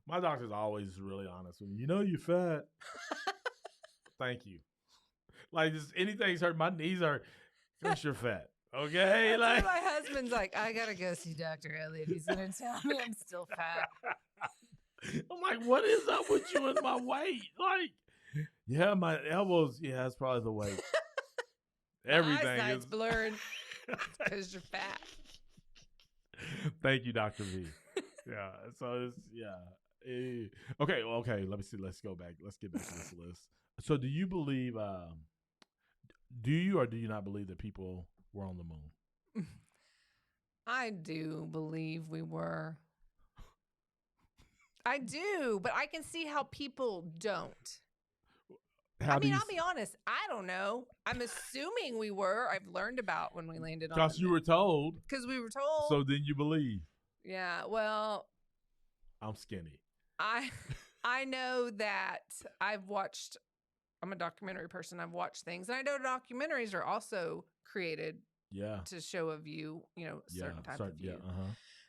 my doctor's always really honest with me. You know you're fat. Thank you. Like just anything's hurt, my knees are because you're fat. Okay, like my husband's like, I gotta go see Dr. Elliott. He's gonna tell me I'm still fat. I'm like, what is up with you and my weight? Like, yeah, my elbows. Yeah, it's probably the weight. Everything eyesight's is blurring because you're fat. Thank you, Dr. V. Yeah. So it's Okay. Let me see. Let's go back. Let's get back to this list. So, do you believe? Do you or do you not believe that people were on the moon? I do believe we were. I do, but I can see how people don't. I'll be honest. I don't know. I'm assuming we were. I've learned about when we landed on. Because you were told. Because we were told. So then you believe. Yeah. Well. I'm skinny. I know that I'm a documentary person. I've watched things. And I know documentaries are also created to show a view, certain type of view. Yeah,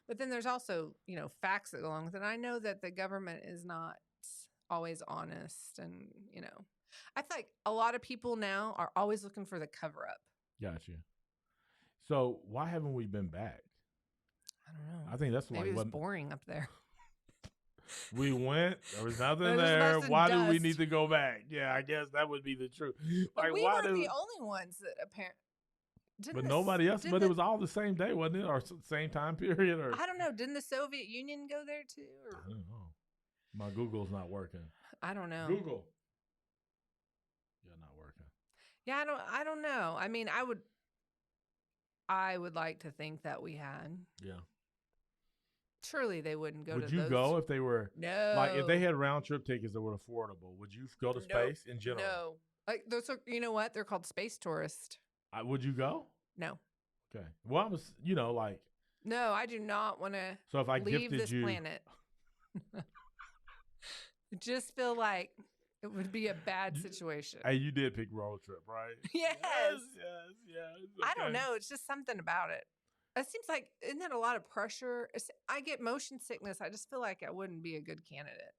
But then there's also, facts that go along with it. And I know that the government is not always honest. And, I feel like a lot of people now are always looking for the cover up. Gotcha. So why haven't we been back? I don't know. I think that's maybe it was boring up there. We went. There was nothing there. Why do we need to go back? Yeah, I guess that would be the truth. Like, we were the only ones that apparently. But nobody else. But it was all the same day, wasn't it? Or same time period? Or I don't know. Didn't the Soviet Union go there too? Or? I don't know. My Google's not working. I don't know. Google. Yeah, not working. Yeah, I don't know. I mean, I would like to think that we had. Yeah. Surely they wouldn't go to those. Would you go if they were? No. Like if they had round trip tickets that were affordable, would you go to space in general? No. Like those are, you know what? They're called space tourists. Would you go? No. Okay. Well, I was, like. No, I do not want to so if I leave gifted this planet. I just feel like it would be a bad situation. Hey, you did pick road trip, right? Yes. Okay. I don't know. It's just something about it. It seems like, isn't that a lot of pressure? I get motion sickness. I just feel like I wouldn't be a good candidate,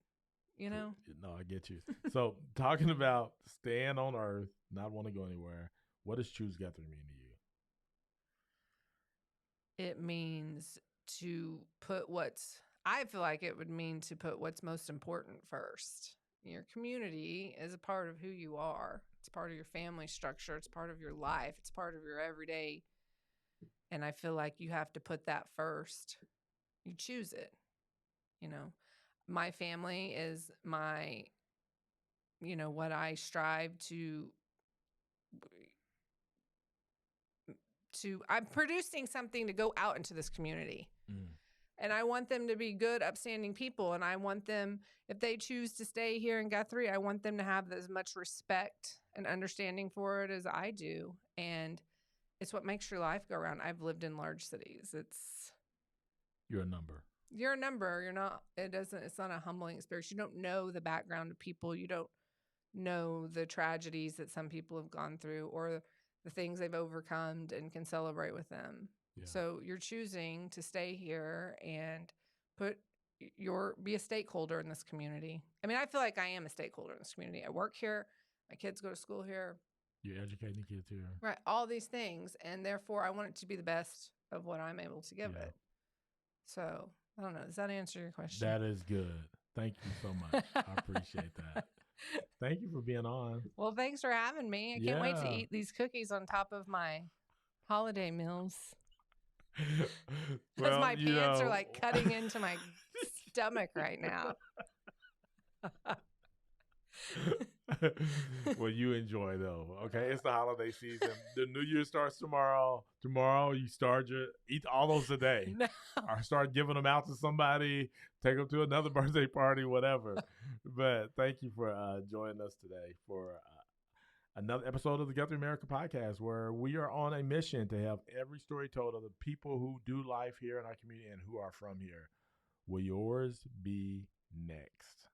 No, I get you. So talking about staying on Earth, not want to go anywhere, what does choose Guthrie mean to you? It means to put I feel like it would mean to put what's most important first. Your community is a part of who you are. It's part of your family structure. It's part of your life. It's part of your everyday. And I feel like you have to put that first. You choose it, my family is my, what I strive to I'm producing something to go out into this community. And I want them to be good, upstanding people. And I want them, if they choose to stay here in Guthrie, I want them to have as much respect and understanding for it as I do. And it's what makes your life go around. I've lived in large cities. You're a number. You're a number. It's not a humbling experience. You don't know the background of people. You don't know the tragedies that some people have gone through or the things they've overcome and can celebrate with them. Yeah. So you're choosing to stay here and be a stakeholder in this community. I mean, I feel like I am a stakeholder in this community. I work here. My kids go to school here. You're educating kids here. Right. All these things. And therefore, I want it to be the best of what I'm able to give it. So, I don't know. Does that answer your question? That is good. Thank you so much. I appreciate that. Thank you for being on. Well, thanks for having me. I can't wait to eat these cookies on top of my holiday meals. Because my pants are like cutting into my stomach right now. Well, you enjoy though. Okay, it's the holiday season. The New Year starts tomorrow. Tomorrow you eat all those today. No. Or start giving them out to somebody. Take them to another birthday party, whatever. But thank you for joining us today for another episode of the GuthrieAmerica Podcast, where we are on a mission to have every story told of the people who do life here in our community and who are from here. Will yours be next?